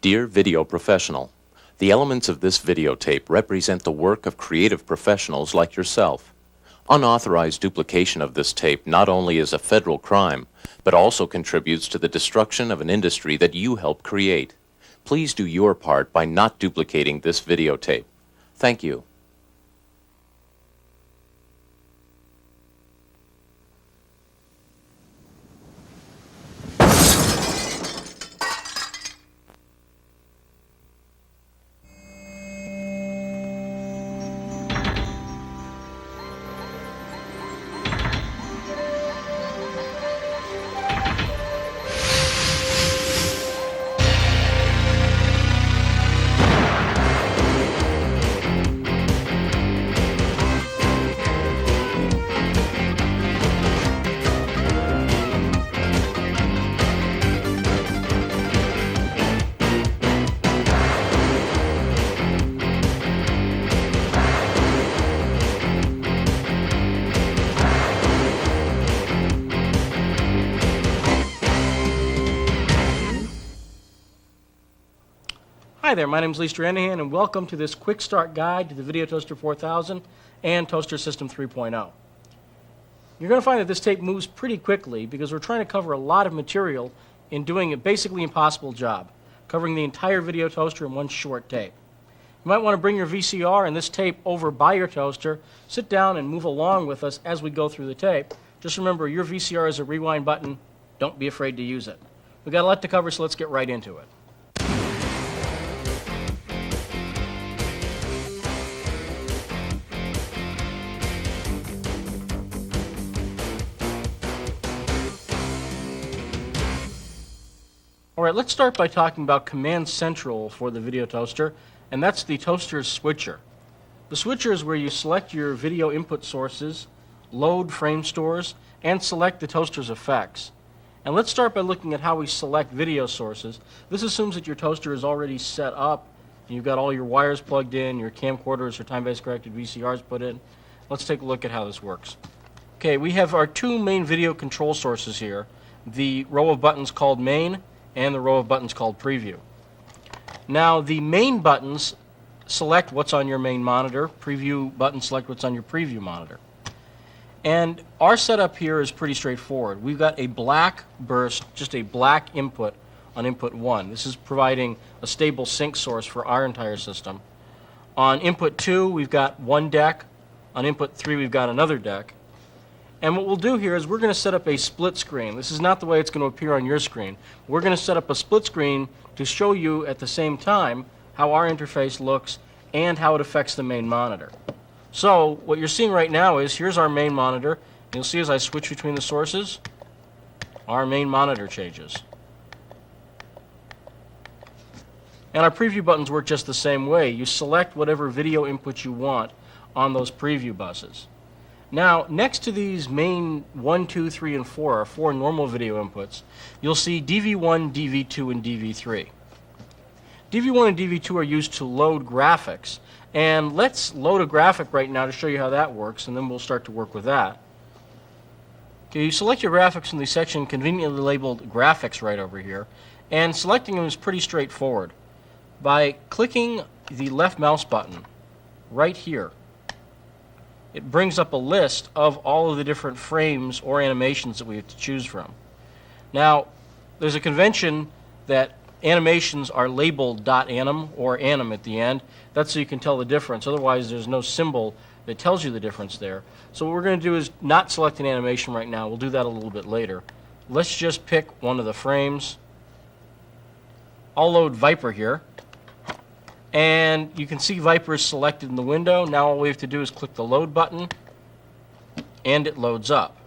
Dear video professional, the elements of this videotape represent the work of creative professionals like yourself. Unauthorized duplication of this tape not only is a federal crime, but also contributes to the destruction of an industry that you helped create. Please do your part by not duplicating this videotape. Thank you. Hi there, my name is Lee Stranahan, and welcome to this quick start guide to the Video Toaster 4000 and Toaster System 3.0. You're going to find that this tape moves pretty quickly because we're trying to cover a lot of material in doing a basically impossible job, covering the entire video toaster in one short tape. You might want to bring your VCR and this tape over by your toaster, sit down and move along with us as we go through the tape. Just remember, your VCR is a rewind button. Don't be afraid to use it. We've got a lot to cover, so let's get right into it. Alright, let's start by talking about Command Central for the video toaster, and that's the toaster's switcher. The switcher is where you select your video input sources, load frame stores, and select the toaster's effects. And let's start by looking at how we select video sources. This assumes that your toaster is already set up, and you've got all your wires plugged in, your camcorders or time-based corrected VCRs put in. Let's take a look at how this works. Okay, we have our two main video control sources here, the row of buttons called Main and the row of buttons called Preview. Now, the main buttons select what's on your main monitor, preview buttons select what's on your preview monitor. And our setup here is pretty straightforward. We've got a black burst, just a black input on input 1. This is providing a stable sync source for our entire system. On input 2, we've got one deck. On input 3, we've got another deck. And what we'll do here is we're going to set up a split screen. This is not the way it's going to appear on your screen. We're going to set up a split screen to show you at the same time how our interface looks and how it affects the main monitor. So what you're seeing right now is here's our main monitor. You'll see as I switch between the sources, our main monitor changes. And our preview buttons work just the same way. You select whatever video input you want on those preview buses. Now, next to these main 1, 2, 3, and 4, our 4 normal video inputs, you'll see DV1, DV2, and DV3. DV1 and DV2 are used to load graphics. And let's load a graphic right now to show you how that works, and then we'll start to work with that. Okay, you select your graphics from the section conveniently labeled Graphics right over here, and selecting them is pretty straightforward. By clicking the left mouse button right here, it brings up a list of all of the different frames or animations that we have to choose from. Now, there's a convention that animations are labeled .anim or anim at the end. That's so you can tell the difference. Otherwise, there's no symbol that tells you the difference there. So what we're going to do is not select an animation right now. We'll do that a little bit later. Let's just pick one of the frames. I'll load Viper here. And you can see Viper is selected in the window. Now all we have to do is click the load button, and it loads up.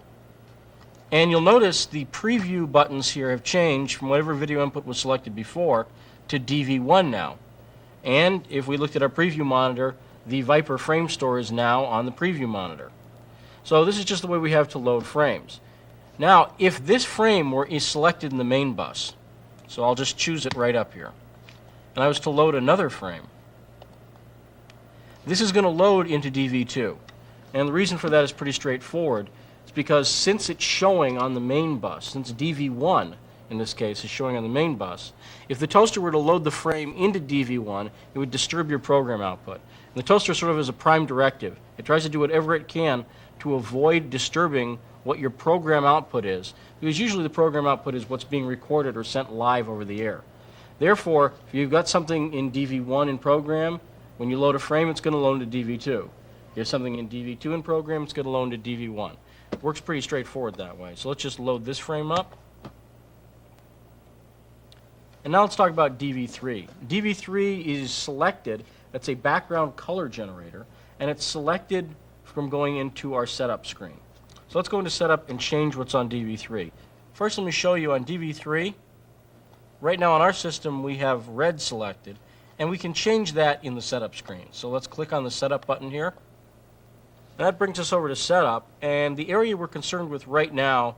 And you'll notice the preview buttons here have changed from whatever video input was selected before to DV1 now. And if we looked at our preview monitor, the Viper frame store is now on the preview monitor. So this is just the way we have to load frames. Now, if this frame is selected in the main bus, so I'll just choose it right up here, and I was to load another frame, this is going to load into DV2. And the reason for that is pretty straightforward. It's because since it's showing on the main bus, since DV1 in this case, is showing on the main bus. If the toaster were to load the frame into DV1, it would disturb your program output. And the toaster sort of is a prime directive. It tries to do whatever it can to avoid disturbing what your program output is, because usually the program output is what's being recorded or sent live over the air. Therefore, if you've got something in DV1 in program, when you load a frame, it's going to load to DV2. If you have something in DV2 in program, it's going to load to DV1. It works pretty straightforward that way. So let's just load this frame up. And now let's talk about DV3. DV3 is selected. That's a background color generator, and it's selected from going into our setup screen. So let's go into setup and change what's on DV3. First, let me show you on DV3. Right now on our system, we have red selected, and we can change that in the setup screen. So let's click on the setup button here. That brings us over to setup, and the area we're concerned with right now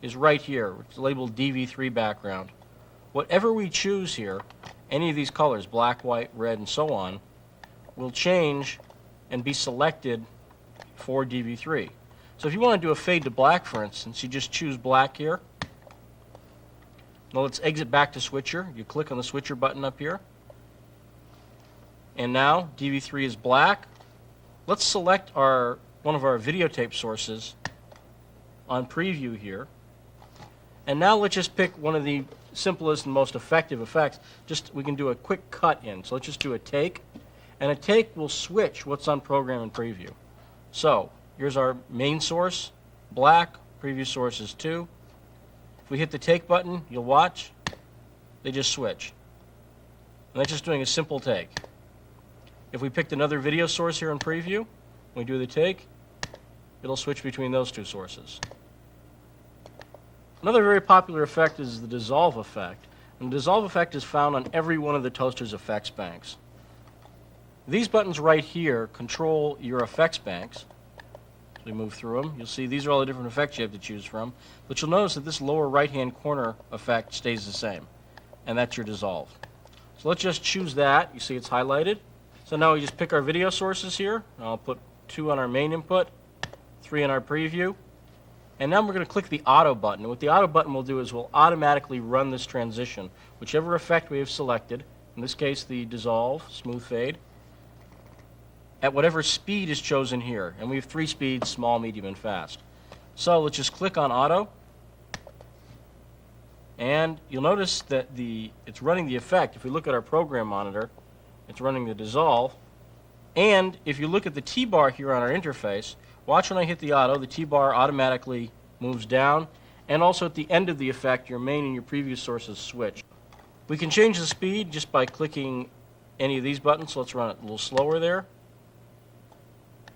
is right here. It's labeled DV3 background. Whatever we choose here, any of these colors, black, white, red, and so on, will change and be selected for DV3. So if you want to do a fade to black, for instance, you just choose black here. Now let's exit back to switcher. You click on the switcher button up here. And now DV3 is black. Let's select one of our videotape sources on preview here. And now let's just pick one of the simplest and most effective effects. We can do a quick cut in. So let's just do a take. And a take will switch what's on program and preview. So here's our main source, black, preview source is 2. If we hit the take button, you'll watch, they just switch. And that's just doing a simple take. If we picked another video source here in preview, when we do the take, it'll switch between those two sources. Another very popular effect is the dissolve effect. And the dissolve effect is found on every one of the toaster's effects banks. These buttons right here control your effects banks. As we move through them, you'll see these are all the different effects you have to choose from. But you'll notice that this lower right-hand corner effect stays the same. And that's your dissolve. So let's just choose that. You see it's highlighted. So now we just pick our video sources here. I'll put 2 on our main input, 3 on our preview. And now we're going to click the auto button. And what the auto button will do is we'll automatically run this transition, whichever effect we have selected, in this case the dissolve, smooth fade, at whatever speed is chosen here. And we have 3 speeds, small, medium, and fast. So let's just click on auto. And you'll notice that it's running the effect. If we look at our program monitor, it's running the dissolve. And if you look at the T-bar here on our interface, watch when I hit the auto, the T-bar automatically moves down. And also at the end of the effect, your main and your preview sources switch. We can change the speed just by clicking any of these buttons. So let's run it a little slower there.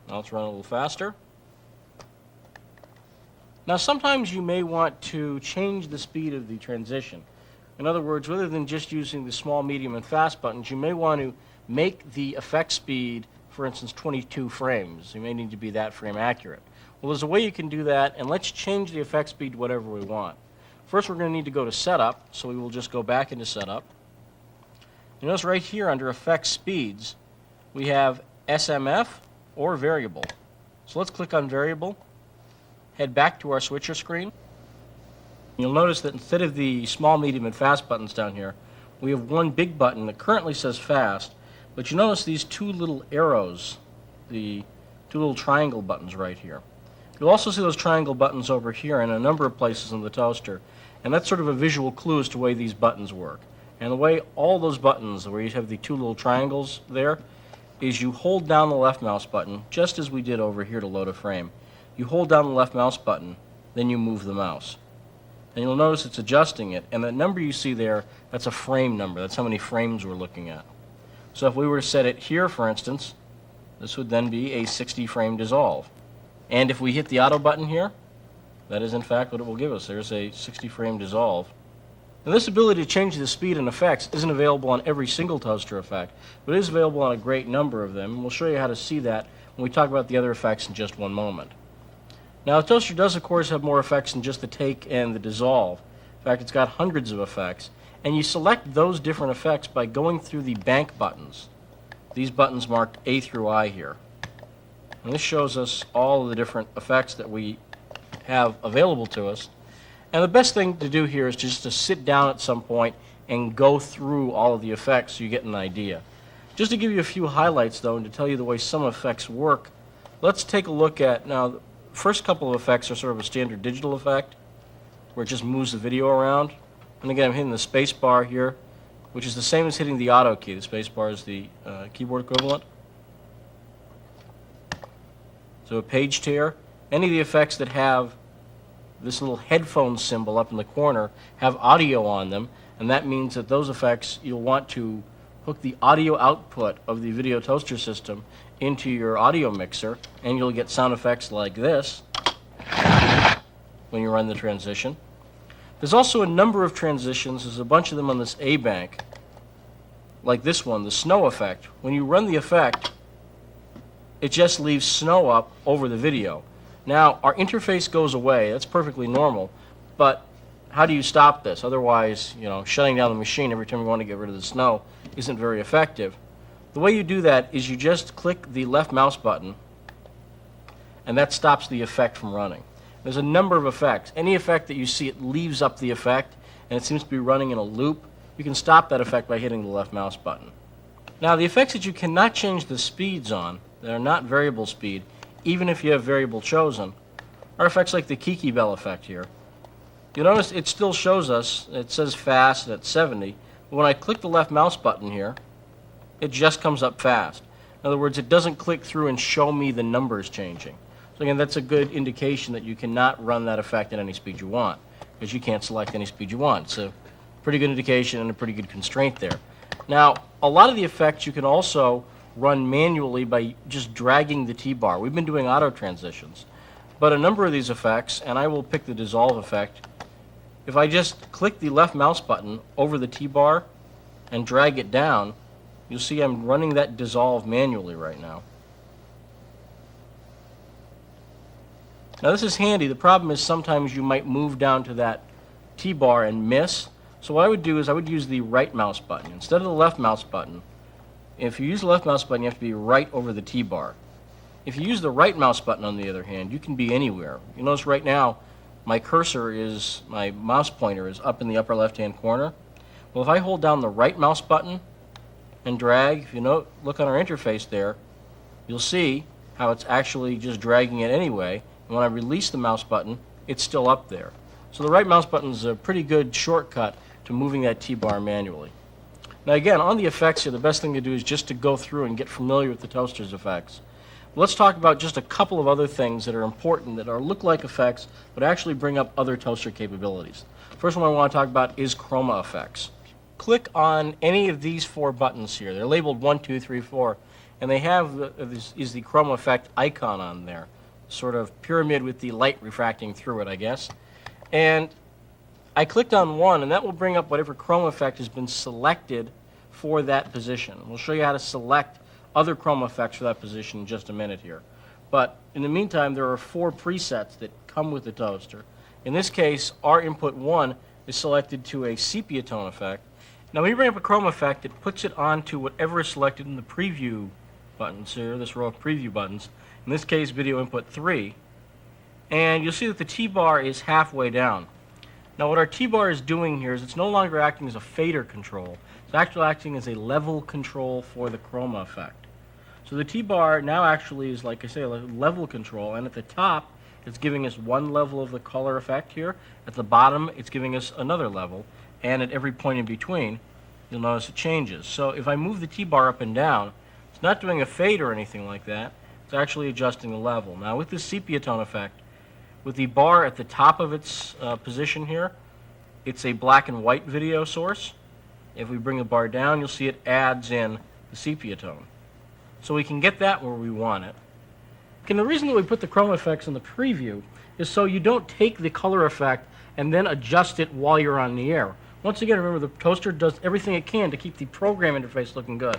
Now let's run a little faster. Now sometimes you may want to change the speed of the transition. In other words, rather than just using the small, medium, and fast buttons, you may want to make the effect speed, for instance, 22 frames. You may need to be that frame accurate. Well, there's a way you can do that, and let's change the effect speed to whatever we want. First, we're going to need to go to Setup, so we will just go back into Setup. You notice right here under Effect Speeds, we have SMF or Variable. So let's click on Variable, head back to our switcher screen. You'll notice that instead of the small, medium, and fast buttons down here, we have one big button that currently says fast, but you notice these 2 little arrows, the 2 little triangle buttons right here. You'll also see those triangle buttons over here in a number of places in the toaster, and that's sort of a visual clue as to the way these buttons work. And the way all those buttons, where you have the 2 little triangles there, is you hold down the left mouse button, just as we did over here to load a frame. You hold down the left mouse button, then you move the mouse. And you'll notice it's adjusting it, and the number you see there, that's a frame number. That's how many frames we're looking at. So if we were to set it here, for instance, this would then be a 60 frame dissolve. And if we hit the auto button here, that is in fact what it will give us. There's a 60 frame dissolve. Now this ability to change the speed and effects isn't available on every single toaster effect, but it is available on a great number of them, and we'll show you how to see that when we talk about the other effects in just one moment. Now the toaster does of course have more effects than just the take and the dissolve. In fact, it's got hundreds of effects, and you select those different effects by going through the bank buttons. These buttons marked A through I here. And this shows us all of the different effects that we have available to us. And the best thing to do here is just to sit down at some point and go through all of the effects so you get an idea. Just to give you a few highlights, though, and to tell you the way some effects work, let's take a look at, now, the first couple of effects are sort of a standard digital effect, where it just moves the video around. And again, I'm hitting the space bar here, which is the same as hitting the auto key. The space bar is the keyboard equivalent. So a page tear, any of the effects that have this little headphone symbol up in the corner have audio on them, and that means that those effects, you'll want to hook the audio output of the video toaster system into your audio mixer, and you'll get sound effects like this when you run the transition. There's also a number of transitions. There's a bunch of them on this A bank, like this one, the snow effect. When you run the effect, it just leaves snow up over the video. Now, our interface goes away. That's perfectly normal, but how do you stop this? Otherwise, shutting down the machine every time you want to get rid of the snow isn't very effective. The way you do that is you just click the left mouse button, and that stops the effect from running. There's a number of effects. Any effect that you see, it leaves up the effect, and it seems to be running in a loop. You can stop that effect by hitting the left mouse button. Now, the effects that you cannot change the speeds on, that are not variable speed, even if you have variable chosen, are effects like the Kiki Bell effect here. You'll notice it still shows us, it says fast at 70, but when I click the left mouse button here, it just comes up fast. In other words, it doesn't click through and show me the numbers changing. So again, that's a good indication that you cannot run that effect at any speed you want, because you can't select any speed you want. It's a pretty good indication and a pretty good constraint there. Now, a lot of the effects you can also run manually by just dragging the T-bar. We've been doing auto transitions, but a number of these effects, and I will pick the dissolve effect, if I just click the left mouse button over the T-bar and drag it down, you'll see I'm running that dissolve manually right now. Now this is handy. The problem is sometimes you might move down to that T-bar and miss. So what I would do is I would use the right mouse button instead of the left mouse button. If you use the left mouse button, you have to be right over the T-bar. If you use the right mouse button, on the other hand, you can be anywhere. You notice right now, my mouse pointer is up in the upper left-hand corner. Well, if I hold down the right mouse button and drag, if you look on our interface there, you'll see how it's actually just dragging it anyway. And when I release the mouse button, it's still up there. So the right mouse button is a pretty good shortcut to moving that T-bar manually. Now again, on the effects here, the best thing to do is just to go through and get familiar with the toaster's effects. Let's talk about just a couple of other things that are important that look like effects, but actually bring up other toaster capabilities. First one I want to talk about is chroma effects. Click on any of these four buttons here. They're labeled 1, 2, 3, 4, and they have the chroma effect icon on there, sort of pyramid with the light refracting through it, I guess. And I clicked on one, and that will bring up whatever chroma effect has been selected for that position. We'll show you how to select other chroma effects for that position in just a minute here. But in the meantime, there are 4 presets that come with the toaster. In this case, our input 1 is selected to a sepia tone effect. Now, when you bring up a chroma effect, it puts it onto whatever is selected in the preview buttons here, this row of preview buttons. In this case, video input 3. And you'll see that the T-bar is halfway down. Now what our T-bar is doing here is it's no longer acting as a fader control. It's actually acting as a level control for the chroma effect. So the T-bar now actually is, like I say, a level control, and at the top it's giving us one level of the color effect here. At the bottom it's giving us another level, and at every point in between you'll notice it changes. So if I move the T-bar up and down, it's not doing a fade or anything like that. It's actually adjusting the level. Now with this sepia tone effect, with the bar at the top of its position here, it's a black and white video source. If we bring the bar down, you'll see it adds in the sepia tone. So we can get that where we want it. And the reason that we put the chroma effects in the preview is so you don't take the color effect and then adjust it while you're on the air. Once again, remember, the toaster does everything it can to keep the program interface looking good.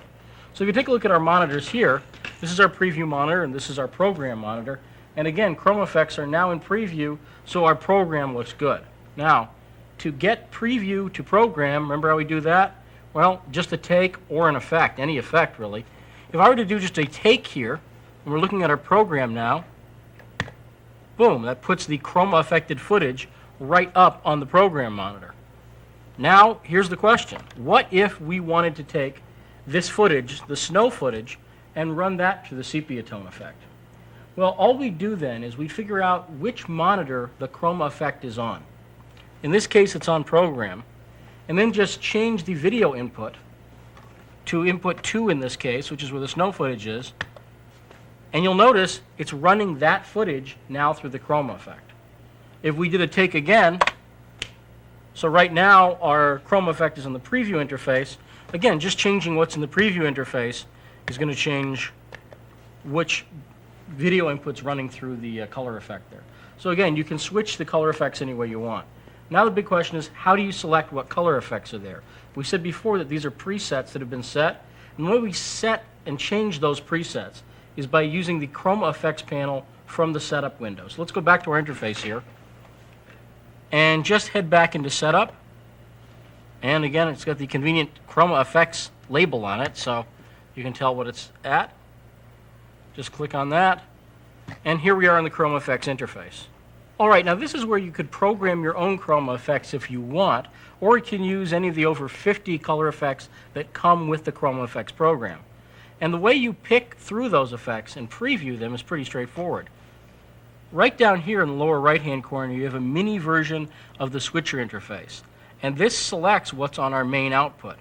So if you take a look at our monitors here, this is our preview monitor and this is our program monitor. And again, chroma effects are now in preview, so our program looks good. Now, to get preview to program, remember how we do that? Well, just a take or an effect, any effect really. If I were to do just a take here, and we're looking at our program now, boom, that puts the chroma affected footage right up on the program monitor. Now, here's the question. What if we wanted to take this footage, the snow footage, and run that through the sepia tone effect? Well, all we do then is we figure out which monitor the chroma effect is on. In this case, it's on program, and then just change the video input to input 2 in this case, which is where the snow footage is, and you'll notice it's running that footage now through the chroma effect. If we did a take again, so right now our chroma effect is on the preview interface, again, just changing what's in the preview interface is going to change which video input's running through the color effect there. So again, you can switch the color effects any way you want. Now the big question is, how do you select what color effects are there? We said before that these are presets that have been set, and the way we set and change those presets is by using the chroma effects panel from the setup window. So let's go back to our interface here, and just head back into setup. And again, it's got the convenient chroma effects label on it, so you can tell what it's at. Just click on that, and here we are in the chroma effects interface. All right, now this is where you could program your own chroma effects if you want, or you can use any of the over 50 color effects that come with the chroma effects program. And the way you pick through those effects and preview them is pretty straightforward. Right down here in the lower right-hand corner, you have a mini version of the switcher interface, and this selects what's on our main output.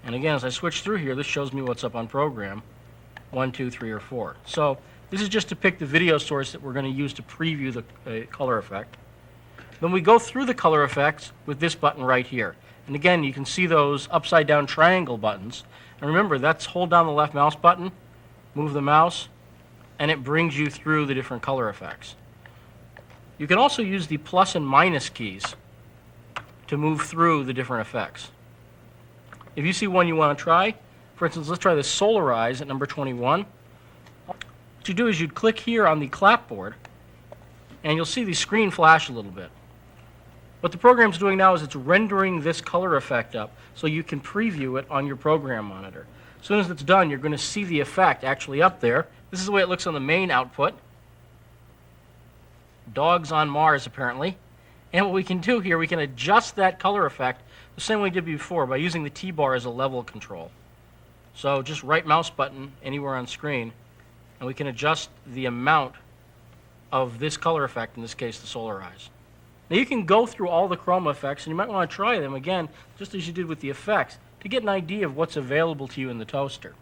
And again, as I switch through here, this shows me what's up on program, 1, 2, 3, or 4. So this is just to pick the video source that we're going to use to preview the color effect. Then we go through the color effects with this button right here. And again, you can see those upside down triangle buttons. And remember, that's hold down the left mouse button, move the mouse, and it brings you through the different color effects. You can also use the plus and minus keys to move through the different effects. If you see one you want to try, for instance, let's try the Solarize at number 21. What you do is you'd click here on the clapboard, and you'll see the screen flash a little bit. What the program's doing now is it's rendering this color effect up so you can preview it on your program monitor. As soon as it's done, you're going to see the effect actually up there. This is the way it looks on the main output. Dogs on Mars, apparently. And what we can do here, we can adjust that color effect the same way we did before by using the T-bar as a level control. So just right mouse button anywhere on screen, and we can adjust the amount of this color effect, in this case the Solarize. Now you can go through all the chroma effects, and you might want to try them again, just as you did with the effects, to get an idea of what's available to you in the toaster.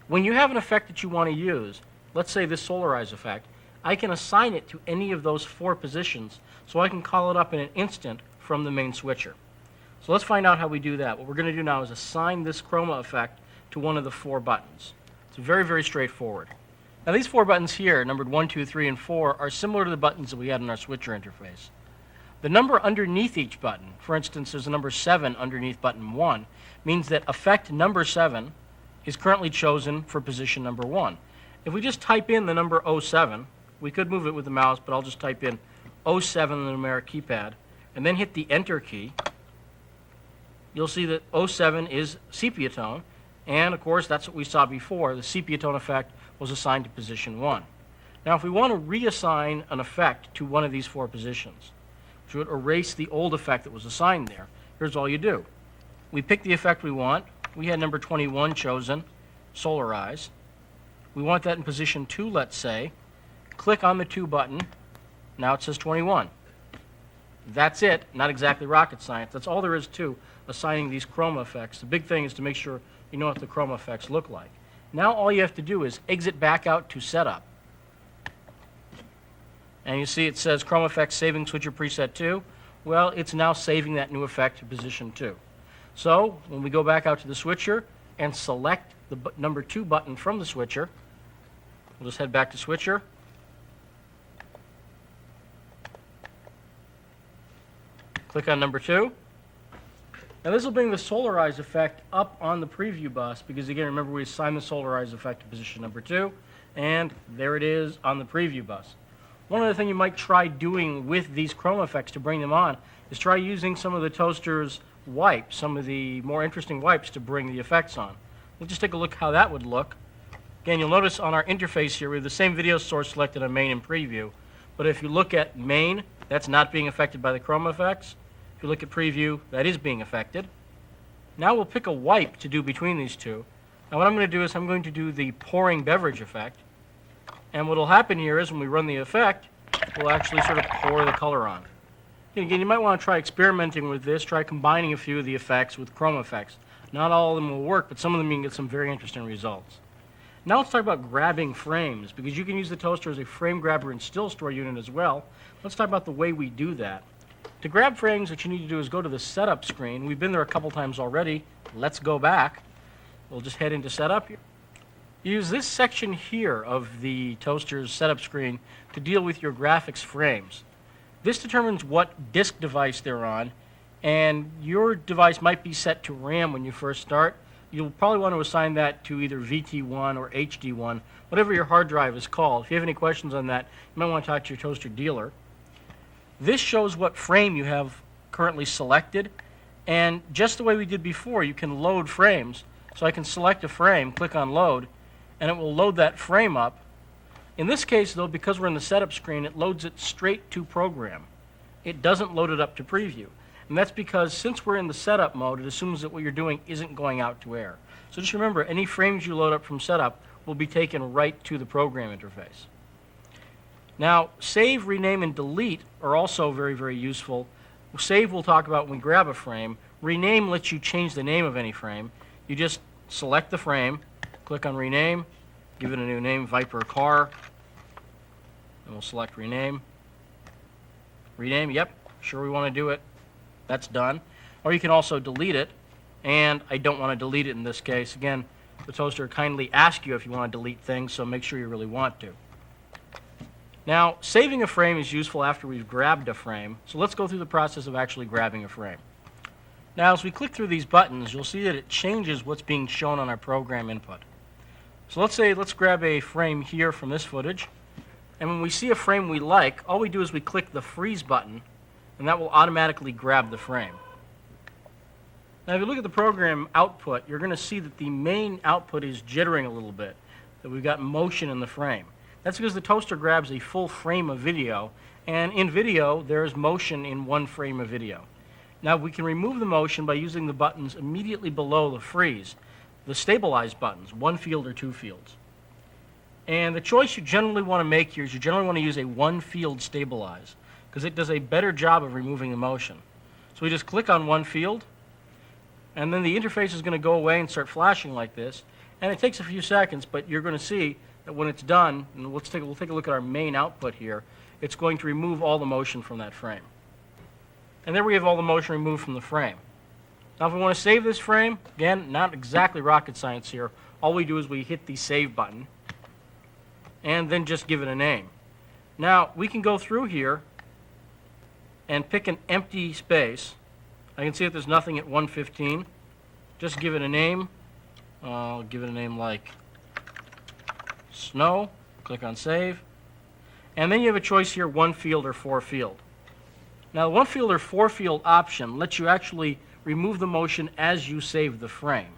When you have an effect that you want to use, let's say this Solarize effect, I can assign it to any of those 4 positions, so I can call it up in an instant from the main switcher. So let's find out how we do that. What we're going to do now is assign this chroma effect to one of the 4 buttons. It's very, very straightforward. Now these 4 buttons here, numbered 1, 2, 3, and 4, are similar to the buttons that we had in our switcher interface. The number underneath each button, for instance, there's a number 7 underneath button 1, means that effect number 7 is currently chosen for position number 1. If we just type in the number 07, we could move it with the mouse, but I'll just type in 07 on the numeric keypad, and then hit the Enter key. You'll see that 07 is sepia tone, and of course that's what we saw before. The sepia tone effect was assigned to position 1. Now if we want to reassign an effect to one of these 4 positions, which would erase the old effect that was assigned there, here's all you do. We pick the effect we want. We had number 21 chosen, Solarize. We want that in position 2, let's say. Click on the 2 button. Now it says 21. That's it. Not exactly rocket science. That's all there is to assigning these chroma effects. The big thing is to make sure you know what the chroma effects look like. Now all you have to do is exit back out to setup. And you see it says chroma effects saving switcher preset 2. Well, it's now saving that new effect to position 2. So when we go back out to the switcher and select the number 2 button from the switcher, we'll just head back to switcher. Click on number 2. Now this will bring the Solarize effect up on the preview bus because, again, remember we assigned the Solarize effect to position number 2, and there it is on the preview bus. One other thing you might try doing with these chroma effects to bring them on is try using some of the toaster's wipes, some of the more interesting wipes to bring the effects on. We'll just take a look how that would look. Again, you'll notice on our interface here we have the same video source selected on main and preview, but if you look at main That's not being affected by the chroma effects. If you look at preview, that is being affected. Now we'll pick a wipe to do between these two. Now what I'm going to do is I'm going to do the pouring beverage effect. And what will happen here is when we run the effect, we'll actually sort of pour the color on. And again, you might want to try experimenting with this, try combining a few of the effects with chroma effects. Not all of them will work, but some of them you can get some very interesting results. Now let's talk about grabbing frames, because you can use the toaster as a frame grabber and still store unit as well. Let's talk about the way we do that. To grab frames, what you need to do is go to the setup screen. We've been there a couple times already. Let's go back. We'll just head into setup. Use this section here of the toaster's setup screen to deal with your graphics frames. This determines what disk device they're on, and your device might be set to RAM when you first start. You'll probably want to assign that to either VT1 or HD1, whatever your hard drive is called. If you have any questions on that, you might want to talk to your toaster dealer. This shows what frame you have currently selected, and just the way we did before, you can load frames. So I can select a frame, click on load, and it will load that frame up. In this case, though, because we're in the setup screen, it loads it straight to program. It doesn't load it up to preview. And that's because since we're in the setup mode, it assumes that what you're doing isn't going out to air. So just remember, any frames you load up from setup will be taken right to the program interface. Now, save, rename, and delete are also very, very useful. Save we'll talk about when we grab a frame. Rename lets you change the name of any frame. You just select the frame, click on rename, give it a new name, Viper Car, and we'll select rename. Rename, yep, sure we want to do it. That's done. Or you can also delete it, and I don't want to delete it in this case. Again, the toaster kindly asks you if you want to delete things, so make sure you really want to. Now, saving a frame is useful after we've grabbed a frame, so let's go through the process of actually grabbing a frame. Now, as we click through these buttons, you'll see that it changes what's being shown on our program input. So let's grab a frame here from this footage, and when we see a frame we like, all we do is we click the freeze button, and that will automatically grab the frame. Now, if you look at the program output, you're going to see that the main output is jittering a little bit, that we've got motion in the frame. That's because the toaster grabs a full frame of video, and in video, there's motion in one frame of video. Now, we can remove the motion by using the buttons immediately below the freeze, the stabilize buttons, one field or two fields. And the choice you generally want to make here is you generally want to use a one field stabilize, because it does a better job of removing the motion. So we just click on one field, and then the interface is going to go away and start flashing like this. And it takes a few seconds, but you're going to see that when it's done, and we'll take a look at our main output here, it's going to remove all the motion from that frame. And there we have all the motion removed from the frame. Now if we want to save this frame, again, not exactly rocket science here, all we do is we hit the save button, and then just give it a name. Now we can go through here and pick an empty space. I can see that there's nothing at 115. Just give it a name. I'll give it a name like snow. Click on save. And then you have a choice here, one field or four field. Now the one field or four field option lets you actually remove the motion as you save the frame.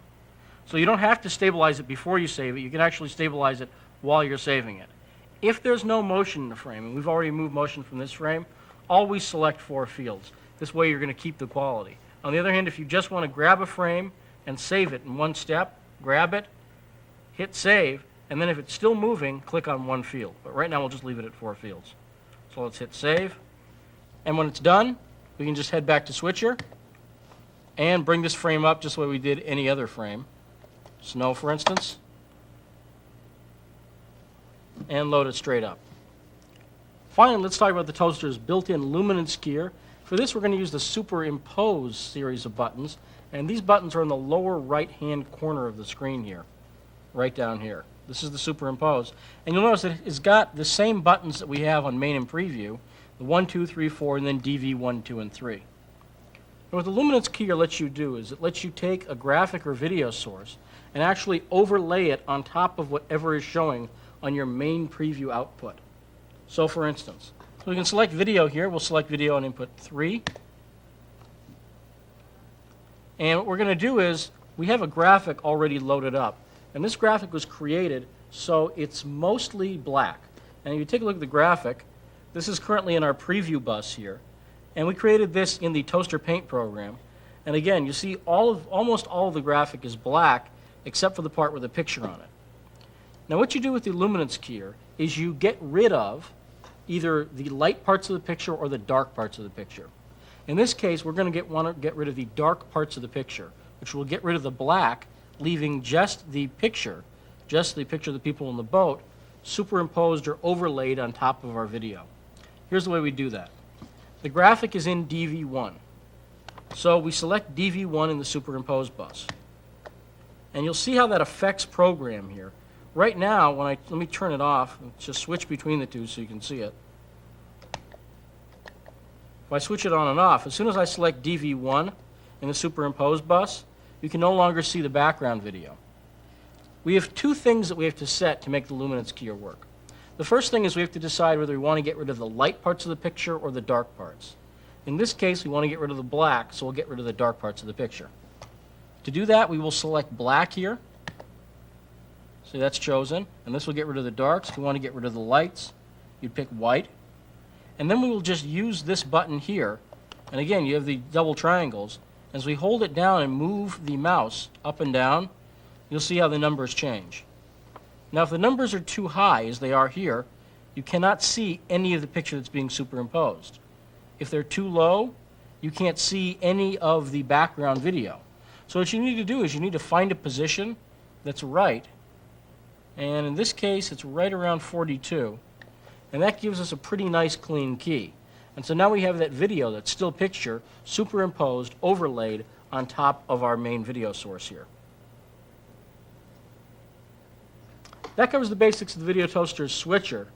So you don't have to stabilize it before you save it. You can actually stabilize it while you're saving it. If there's no motion in the frame, and we've already removed motion from this frame, always select four fields. This way you're going to keep the quality. On the other hand, if you just want to grab a frame and save it in one step, grab it, hit save, and then if it's still moving, click on one field. But right now we'll just leave it at four fields. So let's hit save. And when it's done, we can just head back to Switcher and bring this frame up just the way we did any other frame. Snow, for instance. And load it straight up. Finally, let's talk about the toaster's built-in luminance keyer. For this, we're going to use the superimpose series of buttons, and these buttons are in the lower right-hand corner of the screen here, right down here. This is the superimpose, and you'll notice that it's got the same buttons that we have on main and preview, the 1, 2, 3, 4, and then DV 1, 2, and 3. And what the luminance keyer lets you do is it lets you take a graphic or video source and actually overlay it on top of whatever is showing on your main preview output. So for instance, we can select video here. We'll select video on input 3. And what we're going to do is we have a graphic already loaded up. And this graphic was created so it's mostly black. And if you take a look at the graphic, This is currently in our preview bus here. And we created this in the Toaster Paint program. And again, you see almost all of the graphic is black except for the part with a picture on it. Now what you do with the luminance keyer is you get rid of either the light parts of the picture or the dark parts of the picture. In this case, we're going to want to get rid of the dark parts of the picture, which will get rid of the black, leaving just the picture of the people in the boat, superimposed or overlaid on top of our video. Here's the way we do that. The graphic is in DV1. So we select DV1 in the superimposed bus. And you'll see how that affects program here. Right now, let me turn it off, just switch between the two so you can see it. If I switch it on and off, as soon as I select DV1 in the superimposed bus, you can no longer see the background video. We have two things that we have to set to make the luminance keyer work. The first thing is we have to decide whether we want to get rid of the light parts of the picture or the dark parts. In this case, we want to get rid of the black, so we'll get rid of the dark parts of the picture. To do that, we will select black here. So that's chosen, and this will get rid of the darks. If you want to get rid of the lights, you'd pick white. And then we will just use this button here, and again, you have the double triangles. As we hold it down and move the mouse up and down, you'll see how the numbers change. Now, if the numbers are too high, as they are here, you cannot see any of the picture that's being superimposed. If they're too low, you can't see any of the background video. So what you need to do is you need to find a position that's right. And in this case, it's right around 42. And that gives us a pretty nice clean key. And so now we have that video, that still picture, superimposed, overlaid on top of our main video source here. That covers the basics of the Video Toaster's switcher.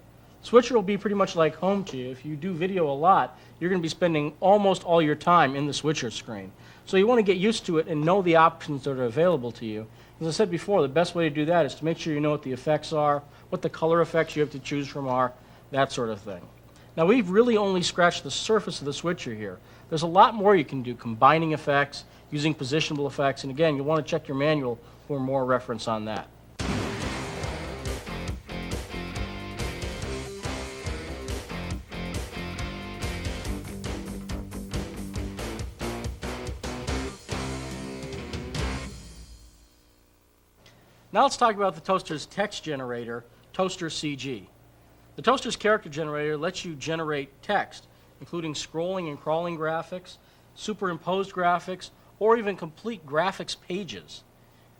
Switcher will be pretty much like home to you. If you do video a lot, you're going to be spending almost all your time in the switcher screen. So you want to get used to it and know the options that are available to you. As I said before, the best way to do that is to make sure you know what the effects are, what the color effects you have to choose from are, that sort of thing. Now we've really only scratched the surface of the switcher here. There's a lot more you can do, combining effects, using positionable effects, and again, you'll want to check your manual for more reference on that. Now let's talk about the Toaster's text generator, Toaster CG. The Toaster's character generator lets you generate text, including scrolling and crawling graphics, superimposed graphics, or even complete graphics pages.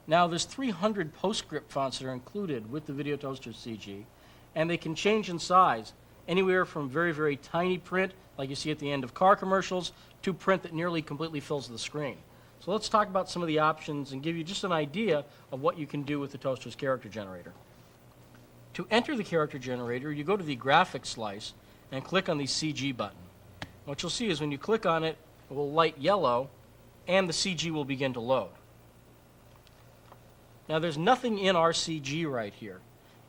Now there's 300 PostScript fonts that are included with the Video Toaster CG, and they can change in size, anywhere from very, very tiny print, like you see at the end of car commercials, to print that nearly completely fills the screen. So let's talk about some of the options and give you just an idea of what you can do with the Toaster's character generator. To enter the character generator, you go to the graphics slice and click on the CG button. What you'll see is when you click on it, it will light yellow and the CG will begin to load. Now there's nothing in our CG right here.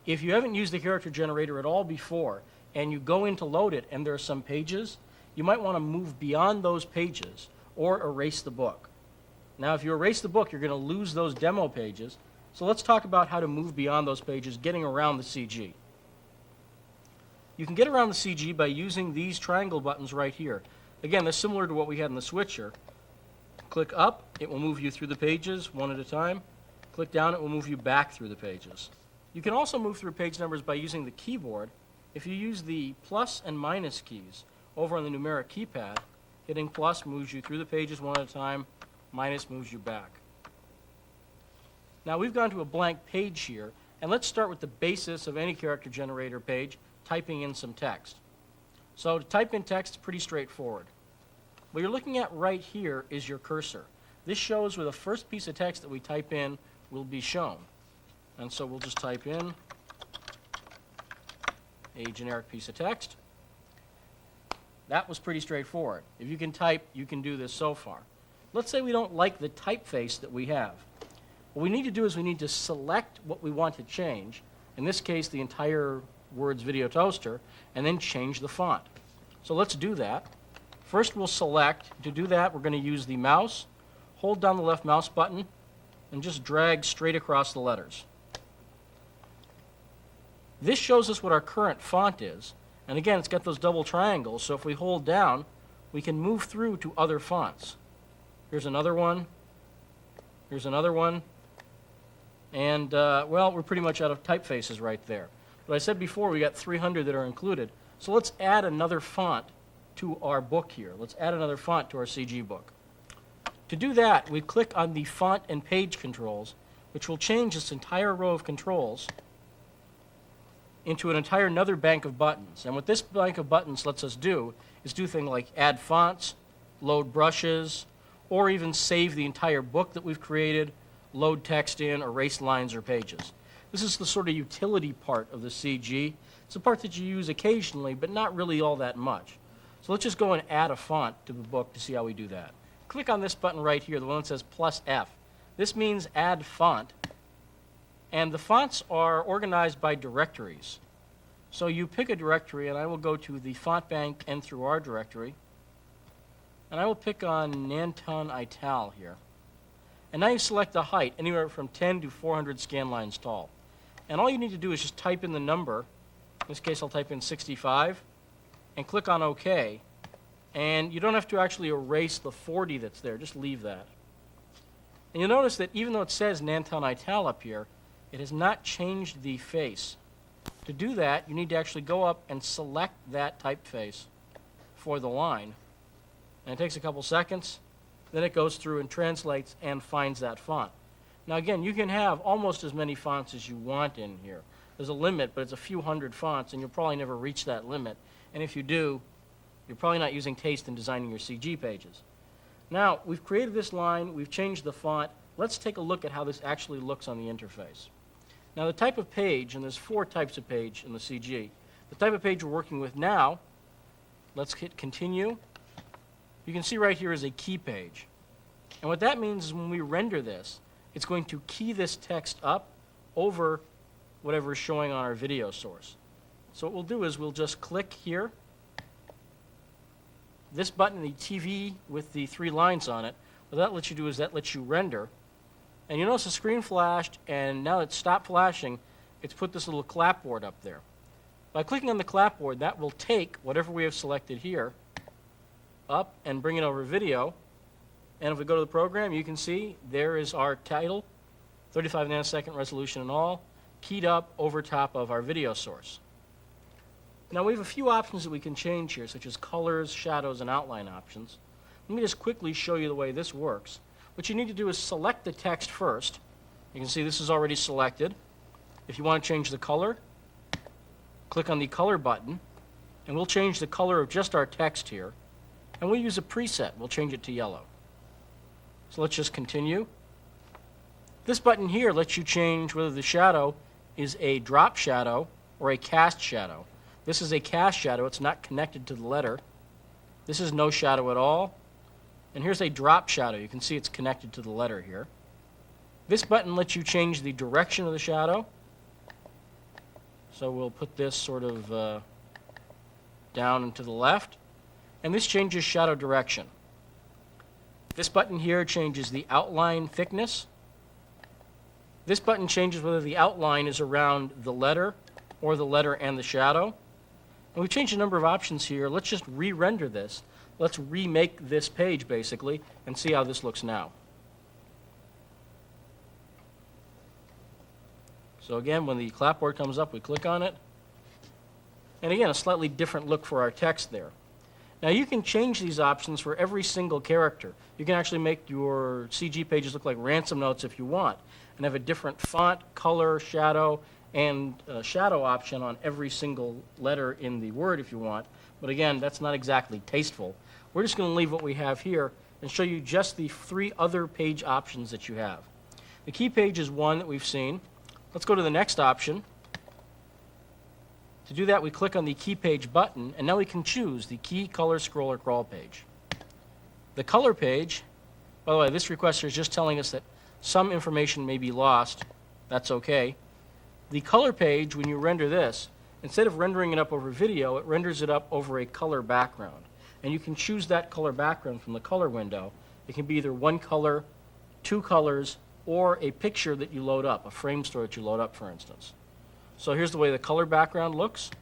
If you haven't used the character generator at all before and you go in to load it and there are some pages, you might want to move beyond those pages or erase the book. Now, if you erase the book, you're going to lose those demo pages. So let's talk about how to move beyond those pages, getting around the CG. You can get around the CG by using these triangle buttons right here. Again, they're similar to what we had in the switcher. Click up, it will move you through the pages one at a time. Click down, it will move you back through the pages. You can also move through page numbers by using the keyboard. If you use the plus and minus keys over on the numeric keypad, hitting plus moves you through the pages one at a time. Minus moves you back. Now we've gone to a blank page here, and let's start with the basis of any character generator page, typing in some text. So to type in text is pretty straightforward. What you're looking at right here is your cursor. This shows where the first piece of text that we type in will be shown. And so we'll just type in a generic piece of text. That was pretty straightforward. If you can type, you can do this so far. Let's say we don't like the typeface that we have. What we need to do is we need to select what we want to change, in this case the entire Words Video Toaster, and then change the font. So let's do that. First we'll select. To do that, we're going to use the mouse, hold down the left mouse button, and just drag straight across the letters. This shows us what our current font is, And again, it's got those double triangles, so if we hold down, we can move through to other fonts. Here's another one. Here's another one. And, well, we're pretty much out of typefaces right there. But I said before, we got 300 that are included. So let's add another font to our book here. Let's add another font to our CG book. To do that, we click on the Font and Page controls, which will change this entire row of controls into an entire another bank of buttons. And what this bank of buttons lets us do is do things like add fonts, load brushes, or even save the entire book that we've created, load text in, erase lines or pages. This is the sort of utility part of the CG. It's a part that you use occasionally, but not really all that much. So let's just go and add a font to the book to see how we do that. Click on this button right here, the one that says +F. This means add font. And the fonts are organized by directories. So you pick a directory, and I will go to the font bank and through our directory. And I will pick on Nanton Ital here. And now you select the height, anywhere from 10 to 400 scan lines tall. And all you need to do is just type in the number. In this case, I'll type in 65, and click on OK. And you don't have to actually erase the 40 that's there, just leave that. And you'll notice that even though it says Nanton Ital up here, it has not changed the face. To do that, you need to actually go up and select that typeface for the line. And it takes a couple seconds. Then it goes through and translates and finds that font. Now again, you can have almost as many fonts as you want in here. There's a limit, but it's a few hundred fonts, and you'll probably never reach that limit. And if you do, you're probably not using taste in designing your CG pages. Now, we've created this line, we've changed the font. Let's take a look at how this actually looks on the interface. Now, the type of page, and there's 4 types of page in the CG. The type of page we're working with now, let's hit continue. You can see right here is a key page. And what that means is when we render this, it's going to key this text up over whatever is showing on our video source. So what we'll do is we'll just click here. This button, the TV with the 3 lines on it, what that lets you do is that lets you render. And you notice the screen flashed, and now it's stopped flashing, it's put this little clapboard up there. By clicking on the clapboard, that will take whatever we have selected here up and bring it over video. And if we go to the program, you can see there is our title, 35 nanosecond resolution and all, keyed up over top of our video source. Now we have a few options that we can change here, such as colors, shadows, and outline options. Let me just quickly show you the way this works. What you need to do is select the text first. You can see this is already selected. If you want to change the color, click on the color button, and we'll change the color of just our text here. And we'll use a preset. We'll change it to yellow. So let's just continue. This button here lets you change whether the shadow is a drop shadow or a cast shadow. This is a cast shadow. It's not connected to the letter. This is no shadow at all. And here's a drop shadow. You can see it's connected to the letter here. This button lets you change the direction of the shadow. So we'll put this sort of down and to the left. And this changes shadow direction. This button here changes the outline thickness. This button changes whether the outline is around the letter or the letter and the shadow. And we've changed a number of options here. Let's just re-render this. Let's remake this page, basically, and see how this looks now. So again, when the clapboard comes up, we click on it. And again, a slightly different look for our text there. Now you can change these options for every single character. You can actually make your CG pages look like ransom notes if you want, and have a different font, color, shadow, and shadow option on every single letter in the word if you want. But again, that's not exactly tasteful. We're just going to leave what we have here and show you just the 3 other page options that you have. The key page is one that we've seen. Let's go to the next option. To do that, we click on the key page button, and now we can choose the key, color, scroll, or crawl page. The color page, by the way, this requester is just telling us that some information may be lost. That's okay. The color page, when you render this, instead of rendering it up over video, it renders it up over a color background. And you can choose that color background from the color window. It can be either one color, 2 colors, or a picture that you load up, a frame store that you load up, for instance. So here's the way the color background looks.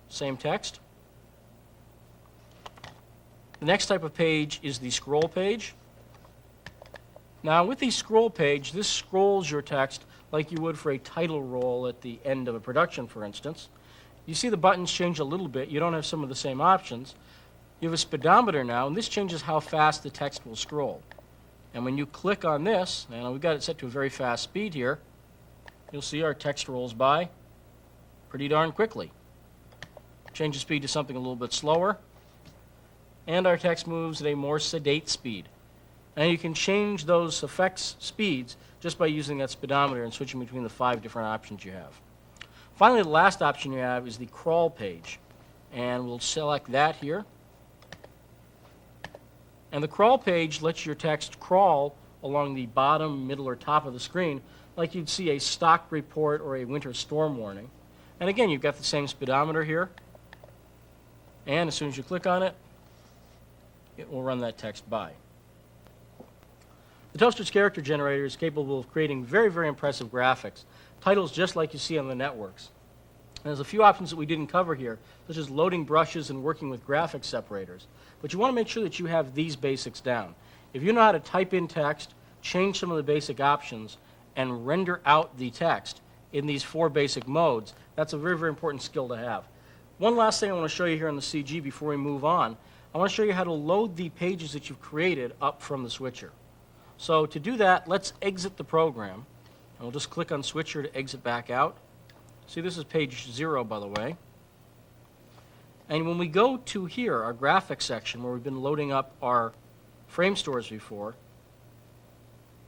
Same text. The next type of page is the scroll page. Now with the scroll page, this scrolls your text like you would for a title roll at the end of a production, for instance. You see the buttons change a little bit. You don't have some of the same options. You have a speedometer now, and this changes how fast the text will scroll. And when you click on this, and we've got it set to a very fast speed here, you'll see our text rolls by pretty darn quickly. Change the speed to something a little bit slower, and our text moves at a more sedate speed. And you can change those effects speeds just by using that speedometer and switching between the 5 different options you have. Finally, the last option you have is the crawl page. And we'll select that here. And the crawl page lets your text crawl along the bottom, middle, or top of the screen like you'd see a stock report or a winter storm warning. And again, you've got the same speedometer here. And as soon as you click on it, it will run that text by. The Toaster's character generator is capable of creating very, very impressive graphics, titles just like you see on the networks. And there's a few options that we didn't cover here, such as loading brushes and working with graphics separators. But you want to make sure that you have these basics down. If you know how to type in text, change some of the basic options, and render out the text in these 4 basic modes, that's a very, very important skill to have. One last thing I want to show you here on the CG before we move on. I want to show you how to load the pages that you've created up from the switcher. So to do that, let's exit the program. And we'll just click on switcher to exit back out. See, this is page 0, by the way. And when we go to here, our graphics section, where we've been loading up our frame stores before,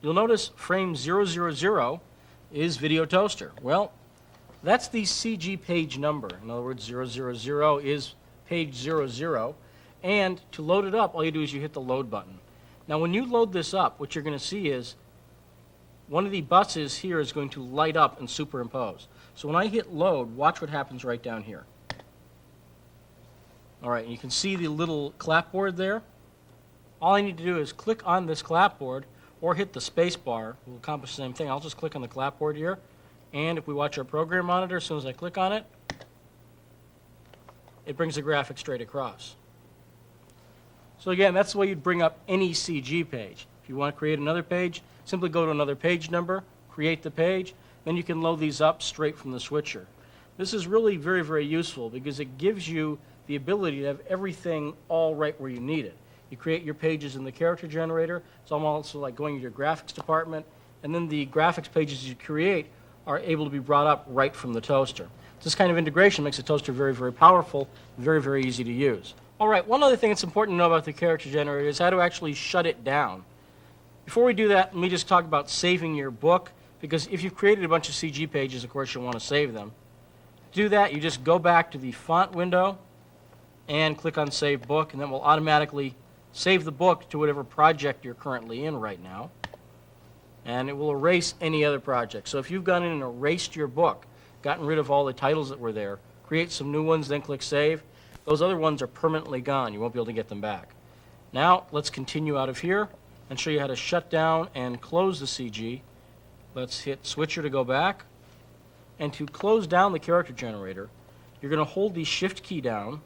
you'll notice frame 000 is Video Toaster. Well, that's the CG page number. In other words, 000 is page 00. And to load it up, all you do is you hit the load button. Now, when you load this up, what you're going to see is one of the buses here is going to light up and superimpose. So when I hit load, watch what happens right down here. All right, and you can see the little clapboard there. All I need to do is click on this clapboard or hit the space bar. We'll accomplish the same thing. I'll just click on the clapboard here. And if we watch our program monitor, as soon as I click on it, it brings the graphic straight across. So again, that's the way you'd bring up any CG page. If you want to create another page, simply go to another page number, create the page, then you can load these up straight from the switcher. This is really very, very useful because it gives you the ability to have everything all right where you need it. You create your pages in the character generator. It's almost like going to your graphics department, and then the graphics pages you create are able to be brought up right from the toaster. This kind of integration makes the toaster very, very powerful, very, very easy to use. All right, one other thing that's important to know about the character generator is how to actually shut it down. Before we do that, let me just talk about saving your book, because if you've created a bunch of CG pages, of course, you'll want to save them. To do that, you just go back to the font window and click on Save Book, and then we'll automatically save the book to whatever project you're currently in right now. And it will erase any other project. So if you've gone in and erased your book, gotten rid of all the titles that were there, create some new ones, then click Save, those other ones are permanently gone. You won't be able to get them back. Now, let's continue out of here and show you how to shut down and close the CG. Let's hit Switcher to go back. And to close down the character generator, you're going to hold the Shift key down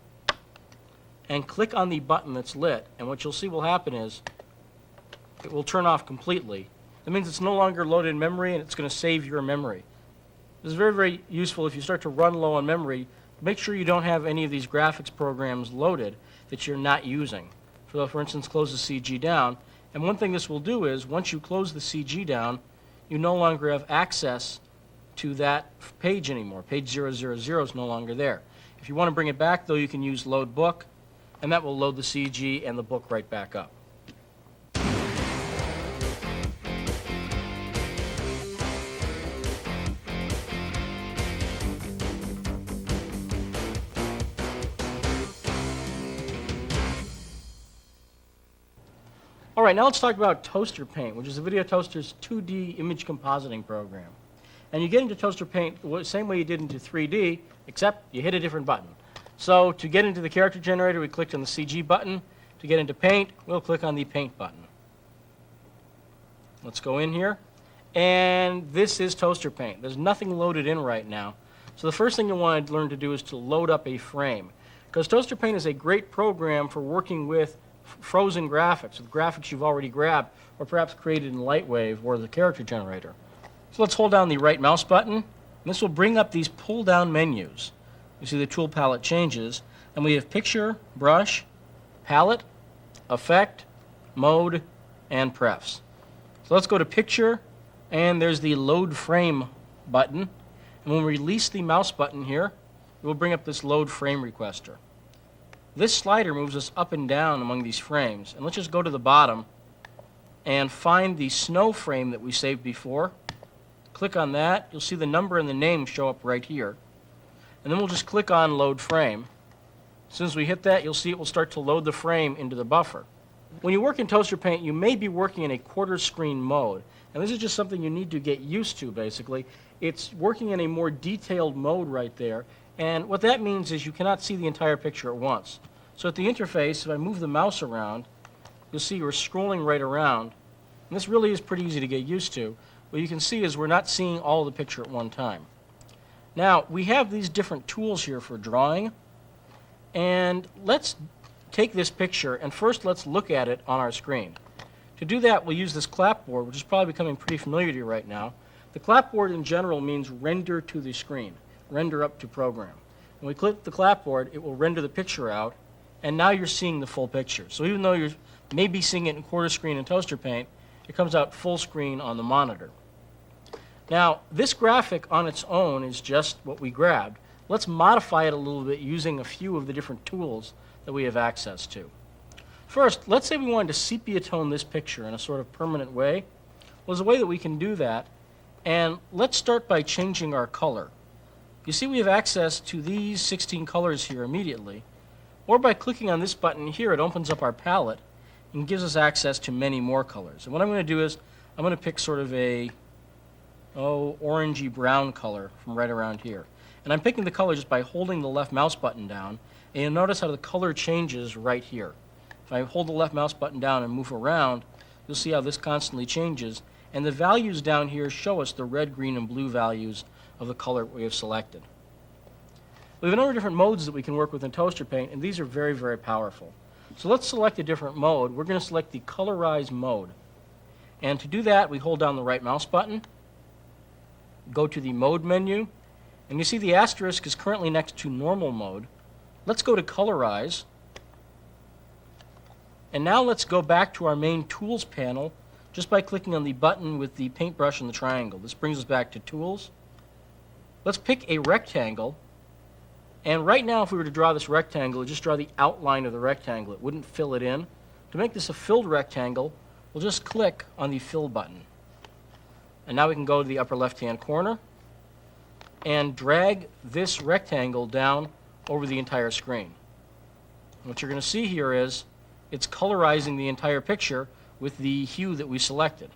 and click on the button that's lit. And what you'll see will happen is it will turn off completely. That means it's no longer loaded in memory, and it's going to save your memory. This is very, very useful if you start to run low on memory. Make sure you don't have any of these graphics programs loaded that you're not using. So, for instance, close the CG down. And one thing this will do is, once you close the CG down, you no longer have access to that page anymore. Page 000 is no longer there. If you want to bring it back, though, you can use Load Book, and that will load the CG and the book right back up. All right, now let's talk about Toaster Paint, which is a Video Toaster's 2D image compositing program. And you get into Toaster Paint the same way you did into 3D, except you hit a different button. So to get into the character generator, we clicked on the CG button. To get into Paint, we'll click on the Paint button. Let's go in here. And this is Toaster Paint. There's nothing loaded in right now. So the first thing you'll want to learn to do is to load up a frame. Because Toaster Paint is a great program for working with frozen graphics, with graphics you've already grabbed or perhaps created in Lightwave or the character generator. So let's hold down the right mouse button, and this will bring up these pull-down menus. You see the tool palette changes, and we have Picture, Brush, Palette, Effect, Mode, and Prefs. So let's go to Picture, and there's the Load Frame button. And when we release the mouse button here, it will bring up this Load Frame Requester. This slider moves us up and down among these frames. And let's just go to the bottom and find the snow frame that we saved before. Click on that. You'll see the number and the name show up right here. And then we'll just click on Load Frame. As soon as we hit that, you'll see it will start to load the frame into the buffer. When you work in Toaster Paint, you may be working in a quarter screen mode. And this is just something you need to get used to, basically. It's working in a more detailed mode right there. And what that means is you cannot see the entire picture at once. So at the interface, if I move the mouse around, you'll see we're scrolling right around. And this really is pretty easy to get used to. What you can see is we're not seeing all of the picture at one time. Now, we have these different tools here for drawing. And let's take this picture, and first let's look at it on our screen. To do that, we'll use this clapboard, which is probably becoming pretty familiar to you right now. The clapboard in general means render to the screen, render up to program. When we click the clapboard, it will render the picture out, and now you're seeing the full picture. So even though you're maybe seeing it in quarter screen in Toaster Paint, it comes out full screen on the monitor. Now, this graphic on its own is just what we grabbed. Let's modify it a little bit using a few of the different tools that we have access to. First, let's say we wanted to sepia tone this picture in a sort of permanent way. Well, there's a way that we can do that, and let's start by changing our color. You see we have access to these 16 colors here immediately, or by clicking on this button here, it opens up our palette and gives us access to many more colors. And what I'm going to do is I'm going to pick sort of a orangey brown color from right around here. And I'm picking the color just by holding the left mouse button down, and you'll notice how the color changes right here. If I hold the left mouse button down and move around, you'll see how this constantly changes, and the values down here show us the red, green, and blue values of the color we have selected. We have a number of different modes that we can work with in Toaster Paint, and these are very, very powerful. So let's select a different mode. We're going to select the Colorize mode. And to do that, we hold down the right mouse button, go to the Mode menu, and you see the asterisk is currently next to Normal mode. Let's go to Colorize. And now let's go back to our main Tools panel just by clicking on the button with the paintbrush and the triangle. This brings us back to Tools. Let's pick a rectangle. And right now, if we were to draw this rectangle, we'd just draw the outline of the rectangle. It wouldn't fill it in. To make this a filled rectangle, we'll just click on the Fill button. And now we can go to the upper left-hand corner and drag this rectangle down over the entire screen. And what you're going to see here is it's colorizing the entire picture with the hue that we selected.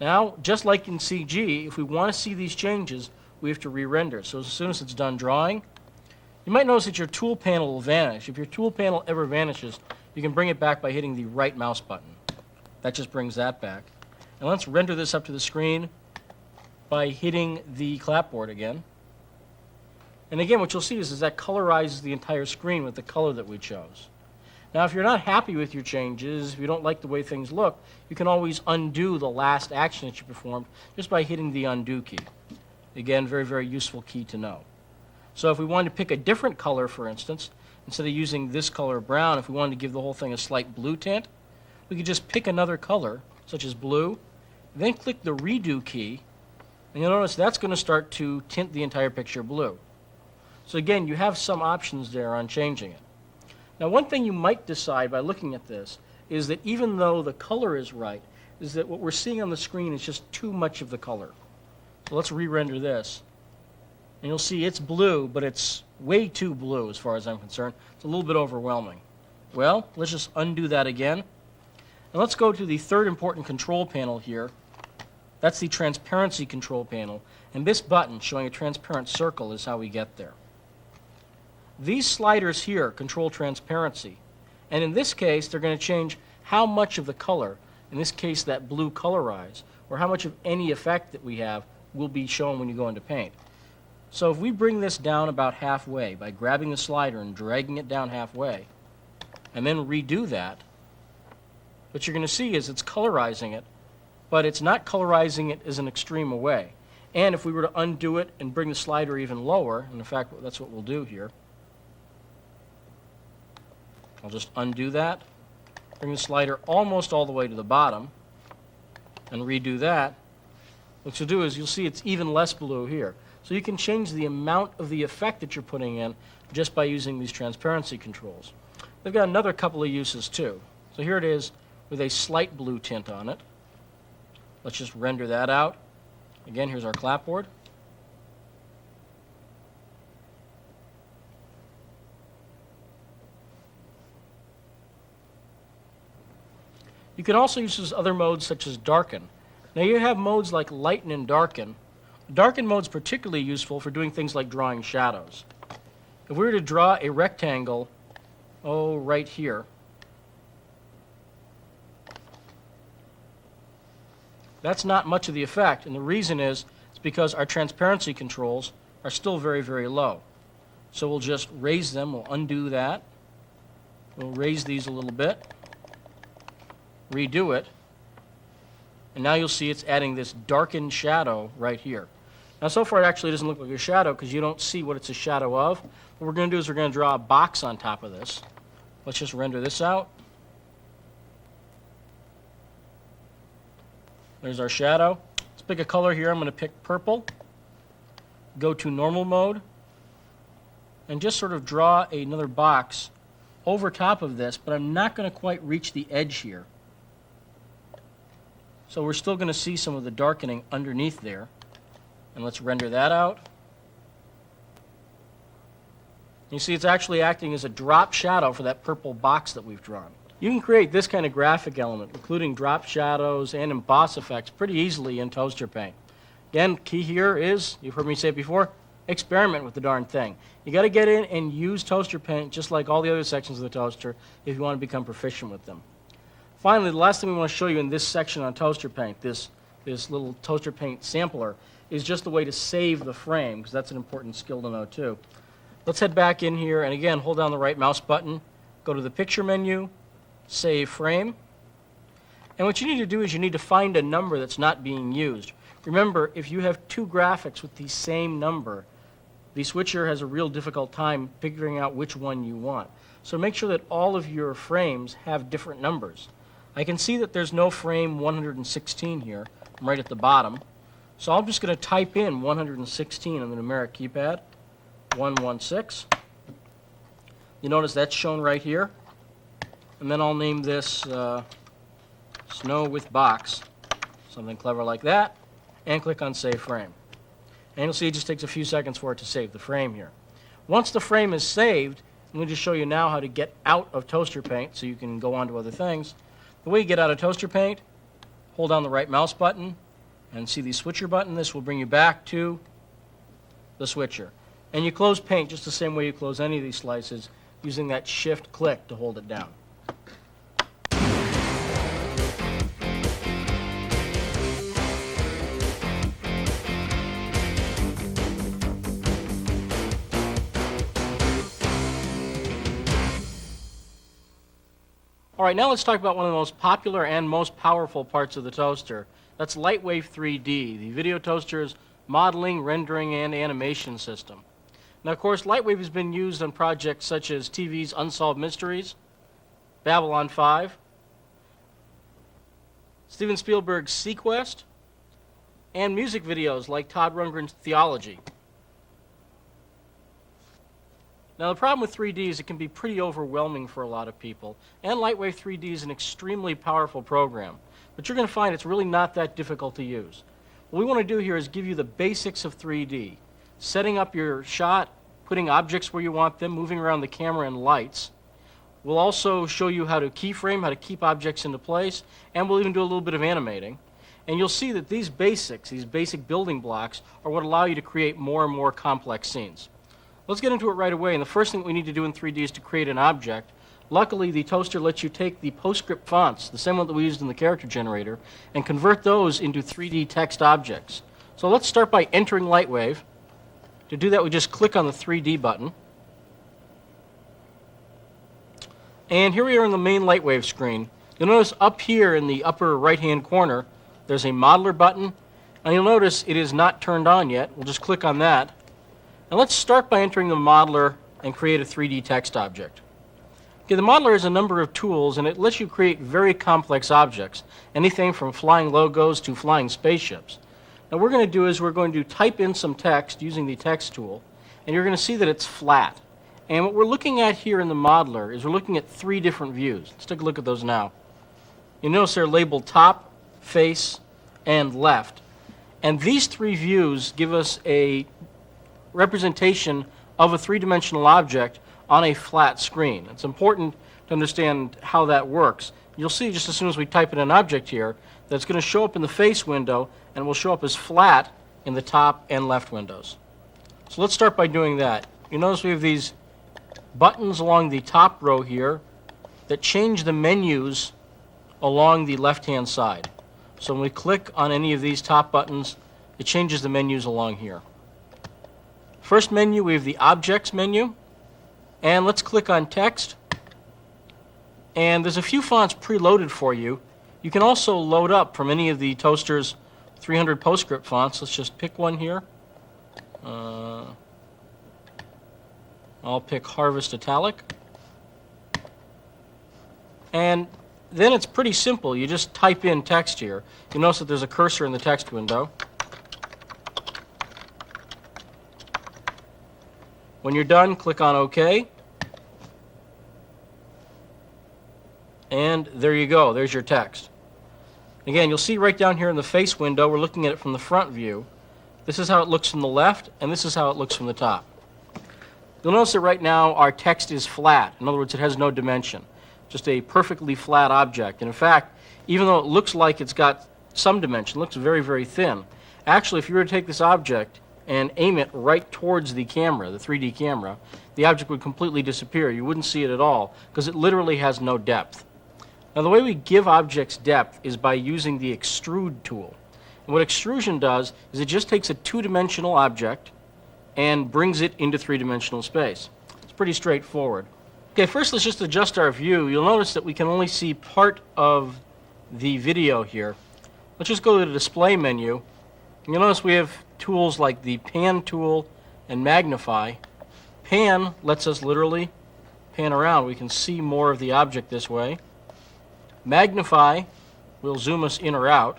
Now, just like in CG, if we want to see these changes, we have to re-render. So as soon as it's done drawing, you might notice that your tool panel will vanish. If your tool panel ever vanishes, you can bring it back by hitting the right mouse button. That just brings that back. And let's render this up to the screen by hitting the clapboard again. And again, what you'll see is that colorizes the entire screen with the color that we chose. Now, if you're not happy with your changes, if you don't like the way things look, you can always undo the last action that you performed just by hitting the undo key. Again, very, very useful key to know. So if we wanted to pick a different color, for instance, instead of using this color brown, if we wanted to give the whole thing a slight blue tint, we could just pick another color, such as blue, then click the redo key, and you'll notice that's going to start to tint the entire picture blue. So again, you have some options there on changing it. Now, one thing you might decide by looking at this is that even though the color is right, is that what we're seeing on the screen is just too much of the color. So let's re-render this. And you'll see it's blue, but it's way too blue as far as I'm concerned. It's a little bit overwhelming. Well, let's just undo that again. And let's go to the third important control panel here. That's the transparency control panel. And this button showing a transparent circle is how we get there. These sliders here control transparency. And in this case, they're going to change how much of the color, in this case that blue colorize, or how much of any effect that we have will be shown when you go into paint. So if we bring this down about halfway by grabbing the slider and dragging it down halfway, and then redo that, what you're going to see is it's colorizing it, but it's not colorizing it as an extreme away. And if we were to undo it and bring the slider even lower, and in fact that's what we'll do here, I'll just undo that, bring the slider almost all the way to the bottom, and redo that. What you'll do is you'll see it's even less blue here. So you can change the amount of the effect that you're putting in just by using these transparency controls. They've got another couple of uses too. So here it is with a slight blue tint on it. Let's just render that out. Again, here's our clapboard. You can also use other modes such as darken. Now you have modes like lighten and darken. Darken mode is particularly useful for doing things like drawing shadows. If we were to draw a rectangle, right here, that's not much of the effect, and the reason is it's because our transparency controls are still very, very low. So we'll just raise them, we'll undo that, we'll raise these a little bit, redo it, and now you'll see it's adding this darkened shadow right here. Now so far it actually doesn't look like a shadow because you don't see what it's a shadow of. What we're going to do is we're going to draw a box on top of this. Let's just render this out. There's our shadow. Let's pick a color here. I'm going to pick purple. Go to normal mode. And just sort of draw another box over top of this, but I'm not going to quite reach the edge here. So we're still going to see some of the darkening underneath there. And let's render that out. You see it's actually acting as a drop shadow for that purple box that we've drawn. You can create this kind of graphic element, including drop shadows and emboss effects, pretty easily in Toaster Paint. Again, key here is, you've heard me say it before, experiment with the darn thing. You got to get in and use Toaster Paint just like all the other sections of the toaster if you want to become proficient with them. Finally, the last thing we want to show you in this section on Toaster Paint, this little Toaster Paint sampler, is just the way to save the frame, because that's an important skill to know too. Let's head back in here, and again, hold down the right mouse button, go to the Picture menu, Save Frame, and what you need to do is you need to find a number that's not being used. Remember, if you have two graphics with the same number, the switcher has a real difficult time figuring out which one you want. So make sure that all of your frames have different numbers. I can see that there's no frame 116 here. I'm right at the bottom. So I'm just going to type in 116 on the numeric keypad, 116. You notice that's shown right here. And then I'll name this Snow with Box, something clever like that, and click on Save Frame. And you'll see it just takes a few seconds for it to save the frame here. Once the frame is saved, I'm going to just show you now how to get out of Toaster Paint so you can go on to other things. The way you get out of Toaster Paint, hold down the right mouse button and see the switcher button. This will bring you back to the switcher. And you close Paint just the same way you close any of these slices, using that shift click to hold it down. All right, now let's talk about one of the most popular and most powerful parts of the toaster. That's Lightwave 3D, the video toaster's modeling, rendering, and animation system. Now, of course, Lightwave has been used on projects such as TV's Unsolved Mysteries, Babylon 5, Steven Spielberg's Sequest, and music videos like Todd Rundgren's Theology. Now, the problem with 3D is it can be pretty overwhelming for a lot of people, and Lightwave 3D is an extremely powerful program, but you're going to find it's really not that difficult to use. What we want to do here is give you the basics of 3D, setting up your shot, putting objects where you want them, moving around the camera and lights. We'll also show you how to keyframe, how to keep objects into place, and we'll even do a little bit of animating. And you'll see that these basics, these basic building blocks, are what allow you to create more and more complex scenes. Let's get into it right away, and the first thing we need to do in 3D is to create an object. Luckily, the toaster lets you take the PostScript fonts, the same one that we used in the character generator, and convert those into 3D text objects. So let's start by entering Lightwave. To do that, we just click on the 3D button. And here we are in the main Lightwave screen. You'll notice up here in the upper right-hand corner, there's a modeler button. And you'll notice it is not turned on yet. We'll just click on that. And let's start by entering the modeler and create a 3D text object. Okay, the modeler has a number of tools, and it lets you create very complex objects, anything from flying logos to flying spaceships. Now what we're going to do is we're going to type in some text using the text tool, and you're going to see that it's flat. And what we're looking at here in the modeler is we're looking at 3 different views. Let's take a look at those now. You notice they're labeled top, face, and left. And these 3 views give us a representation of a 3-dimensional object on a flat screen. It's important to understand how that works. You'll see just as soon as we type in an object here that it's going to show up in the face window and will show up as flat in the top and left windows. So let's start by doing that. You notice we have these buttons along the top row here that change the menus along the left-hand side. So when we click on any of these top buttons, it changes the menus along here. First menu, we have the Objects menu. And let's click on Text. And there's a few fonts preloaded for you. You can also load up from any of the Toaster's 300 PostScript fonts. Let's just pick one here. I'll pick Harvest Italic. And then it's pretty simple. You just type in text here. You'll notice that there's a cursor in the text window. When you're done, click on OK. And there you go. There's your text. Again, you'll see right down here in the face window, we're looking at it from the front view. This is how it looks from the left, and this is how it looks from the top. You'll notice that right now our text is flat. In other words, it has no dimension. Just a perfectly flat object. And in fact, even though it looks like it's got some dimension, it looks very, very thin. Actually, if you were to take this object and aim it right towards the camera, the 3D camera, the object would completely disappear. You wouldn't see it at all because it literally has no depth. Now the way we give objects depth is by using the extrude tool. And what extrusion does is it just takes a 2-dimensional object and brings it into 3-dimensional space. It's pretty straightforward. Okay, first let's just adjust our view. You'll notice that we can only see part of the video here. Let's just go to the display menu. And you'll notice we have tools like the pan tool and magnify. Pan lets us literally pan around. We can see more of the object this way. Magnify will zoom us in or out,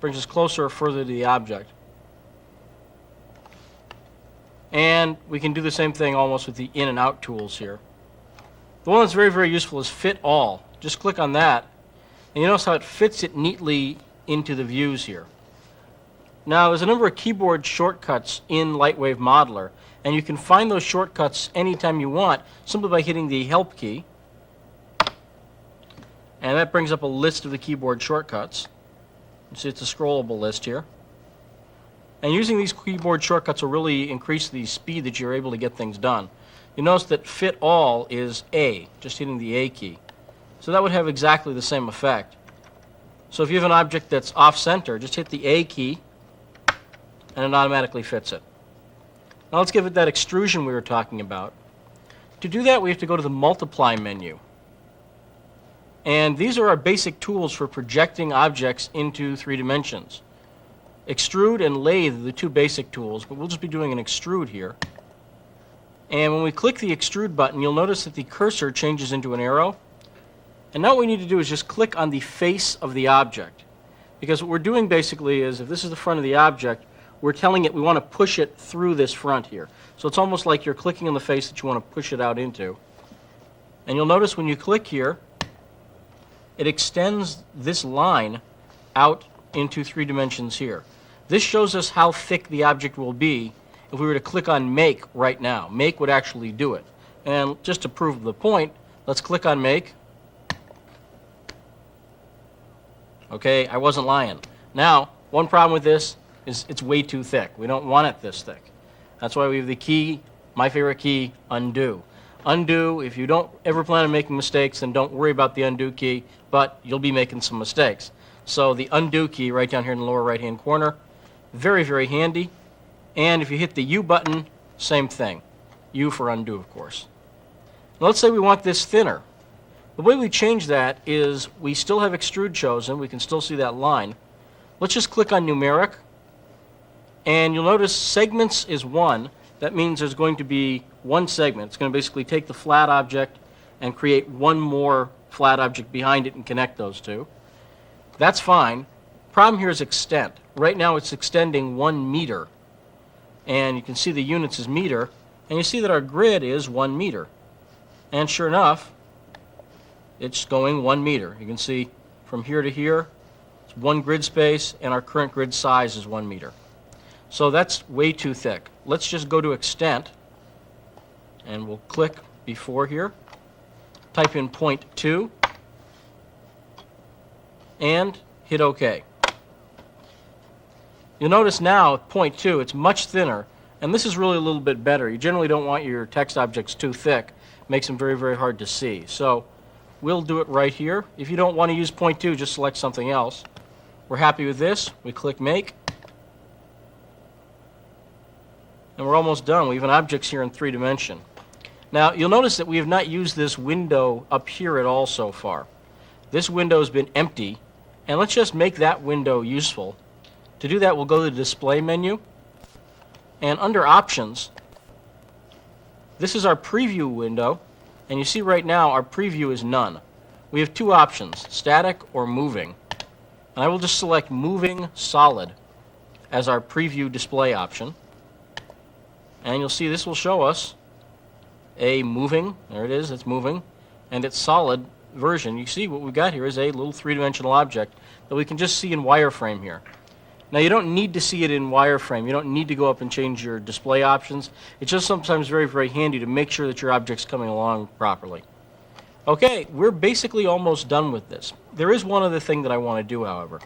brings us closer or further to the object. And we can do the same thing almost with the in and out tools here. The one that's very, very useful is Fit All. Just click on that, and you notice how it fits it neatly into the views here. Now, there's a number of keyboard shortcuts in Lightwave Modeler, and you can find those shortcuts anytime you want simply by hitting the Help key. And that brings up a list of the keyboard shortcuts. You see it's a scrollable list here. And using these keyboard shortcuts will really increase the speed that you're able to get things done. You notice that Fit All is A, just hitting the A key. So that would have exactly the same effect. So if you have an object that's off-center, just hit the A key, and it automatically fits it. Now let's give it that extrusion we were talking about. To do that, we have to go to the Multiply menu. And these are our basic tools for projecting objects into 3 dimensions. Extrude and Lathe are the 2 basic tools, but we'll just be doing an extrude here. And when we click the extrude button, you'll notice that the cursor changes into an arrow. And now what we need to do is just click on the face of the object. Because what we're doing basically is, if this is the front of the object, we're telling it we want to push it through this front here. So it's almost like you're clicking on the face that you want to push it out into. And you'll notice when you click here, it extends this line out into 3 dimensions here. This shows us how thick the object will be if we were to click on Make right now. Make would actually do it. And just to prove the point, let's click on Make. Okay, I wasn't lying. Now, one problem with this is it's way too thick. We don't want it this thick. That's why we have the key, my favorite key, Undo. Undo, if you don't ever plan on making mistakes, then don't worry about the Undo key, but you'll be making some mistakes. So the Undo key right down here in the lower right-hand corner, very, very handy. And if you hit the U button, same thing. U for undo, of course. Now let's say we want this thinner. The way we change that is we still have extrude chosen. We can still see that line. Let's just click on numeric, and you'll notice segments is 1. That means there's going to be one segment. It's going to basically take the flat object and create one more flat object behind it and connect those two. That's fine. Problem here is extent. Right now it's extending 1 meter. And you can see the units is meter, and you see that our grid is 1 meter. And sure enough, it's going 1 meter. You can see from here to here, it's 1 grid space, and our current grid size is 1 meter. So that's way too thick. Let's just go to extent, and we'll click before here, type in 0.2, and hit OK. You'll notice now at 0.2 it's much thinner, and this is really a little bit better. You generally don't want your text objects too thick. It makes them very, very hard to see. So we'll do it right here. If you don't want to use 0.2, just select something else. We're happy with this. We click Make. And we're almost done. We have an objects here in 3-dimension. Now, you'll notice that we have not used this window up here at all so far. This window has been empty, and let's just make that window useful. To do that, we'll go to the Display menu, and under Options, this is our Preview window, and you see right now our preview is none. We have 2 options, static or moving. And I will just select Moving Solid as our preview display option. And you'll see this will show us a moving, there it is, it's moving, and it's solid version. You see what we've got here is a little 3-dimensional object that we can just see in wireframe here. Now you don't need to see it in wireframe. You don't need to go up and change your display options. It's just sometimes very, very handy to make sure that your object's coming along properly. Okay, we're basically almost done with this. There is one other thing that I want to do, however.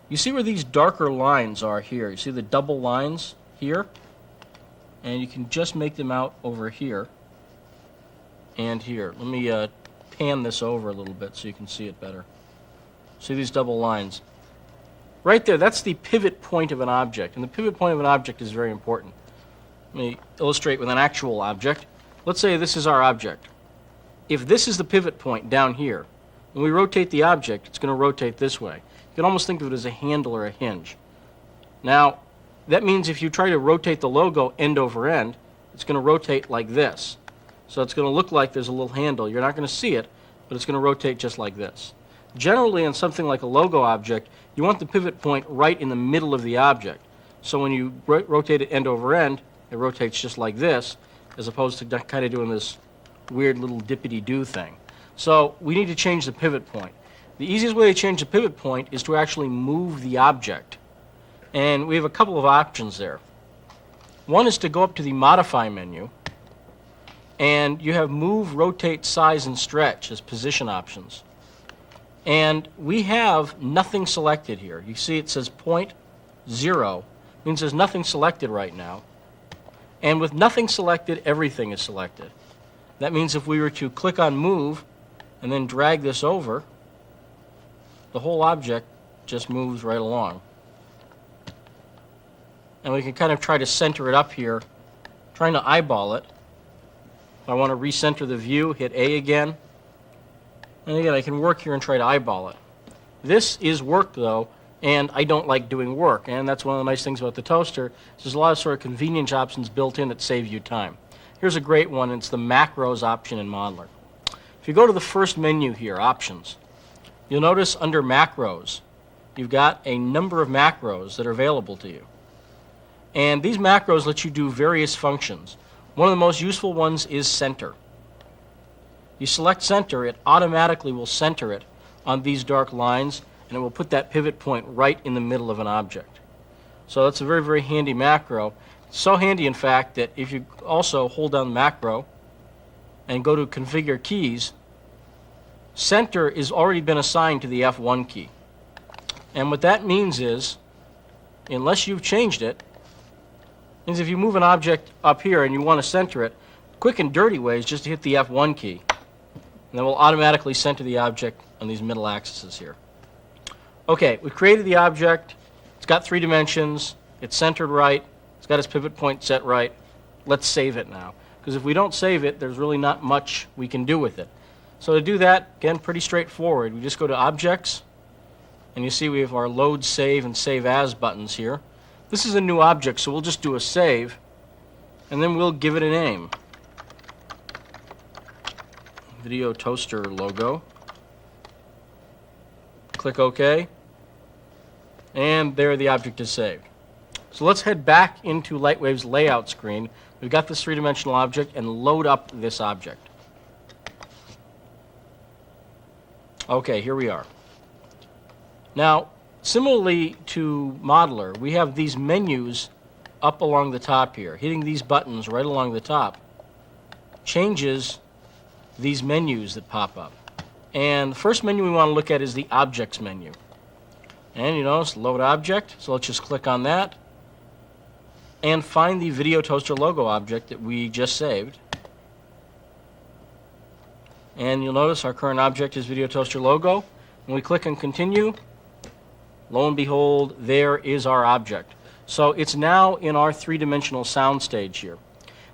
You see where these darker lines are here? You see the double lines here? And you can just make them out over here and here. Let me pan this over a little bit so you can see it better. See these double lines? Right there, that's the pivot point of an object, and the pivot point of an object is very important. Let me illustrate with an actual object. Let's say this is our object. If this is the pivot point down here, when we rotate the object, it's going to rotate this way. You can almost think of it as a handle or a hinge. Now, that means if you try to rotate the logo end over end, it's going to rotate like this. So it's going to look like there's a little handle. You're not going to see it, but it's going to rotate just like this. Generally, on something like a logo object, you want the pivot point right in the middle of the object. So when you rotate it end over end, it rotates just like this, as opposed to kind of doing this weird little dippity-doo thing. So we need to change the pivot point. The easiest way to change the pivot point is to actually move the object. And we have a couple of options there. One is to go up to the Modify menu, and you have Move, Rotate, Size, and Stretch as position options. And we have nothing selected here. You see it says 0.0, means there's nothing selected right now. And with nothing selected, everything is selected. That means if we were to click on Move and then drag this over, the whole object just moves right along. And we can kind of try to center it up here, trying to eyeball it. If I want to recenter the view, hit A again. And again, I can work here and try to eyeball it. This is work, though, and I don't like doing work. And that's one of the nice things about the toaster. There's a lot of sort of convenience options built in that save you time. Here's a great one. It's the Macros option in Modeler. If you go to the first menu here, Options, you'll notice under Macros, you've got a number of macros that are available to you. And these macros let you do various functions. One of the most useful ones is Center. You select Center, it automatically will center it on these dark lines, and it will put that pivot point right in the middle of an object. So that's a very, very handy macro. It's so handy, in fact, that if you also hold down the macro and go to Configure Keys, Center has already been assigned to the F1 key. And what that means is, unless you've changed it, means if you move an object up here and you want to center it, quick and dirty way is just to hit the F1 key. And then we'll automatically center the object on these middle axes here. Okay, we've created the object. It's got 3 dimensions. It's centered right. It's got its pivot point set right. Let's save it now. Because if we don't save it, there's really not much we can do with it. So to do that, again, pretty straightforward. We just go to Objects, and you see we have our Load, Save, and Save As buttons here. This is a new object, so we'll just do a save, and then we'll give it a name. Video Toaster logo. Click OK, and there the object is saved. So let's head back into Lightwave's layout screen. We've got this three-dimensional object, and load up this object. Okay, here we are. Now, similarly to Modeler, we have these menus up along the top here. Hitting these buttons right along the top changes these menus that pop up. And the first menu we want to look at is the Objects menu. And you notice Load Object, so let's just click on that and find the Video Toaster logo object that we just saved. And you'll notice our current object is Video Toaster logo. When we click on Continue, lo and behold, there is our object. So it's now in our three-dimensional sound stage here.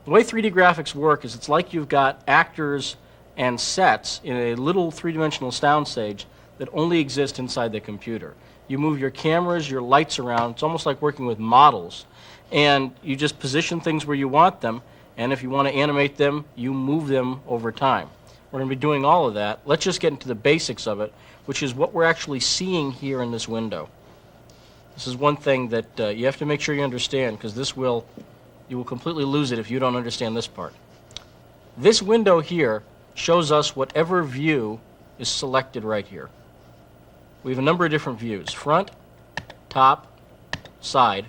The way 3D graphics work is it's like you've got actors and sets in a little three-dimensional sound stage that only exist inside the computer. You move your cameras, your lights around. It's almost like working with models. And you just position things where you want them, and if you want to animate them, you move them over time. We're going to be doing all of that. Let's just get into the basics of it, which is what we're actually seeing here in this window. This is one thing that you have to make sure you understand, because you will completely lose it if you don't understand this part. This window here shows us whatever view is selected right here. We have a number of different views: front, top, side.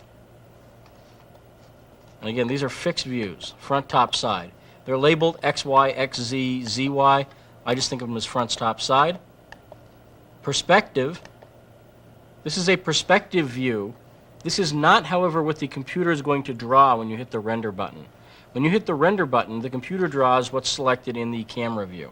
And again, these are fixed views: front, top, side. They're labeled X, Y, X, Z, ZY. I just think of them as fronts, top, side. Perspective. This is a perspective view. This is not, however, what the computer is going to draw when you hit the render button. When you hit the render button, the computer draws what's selected in the camera view.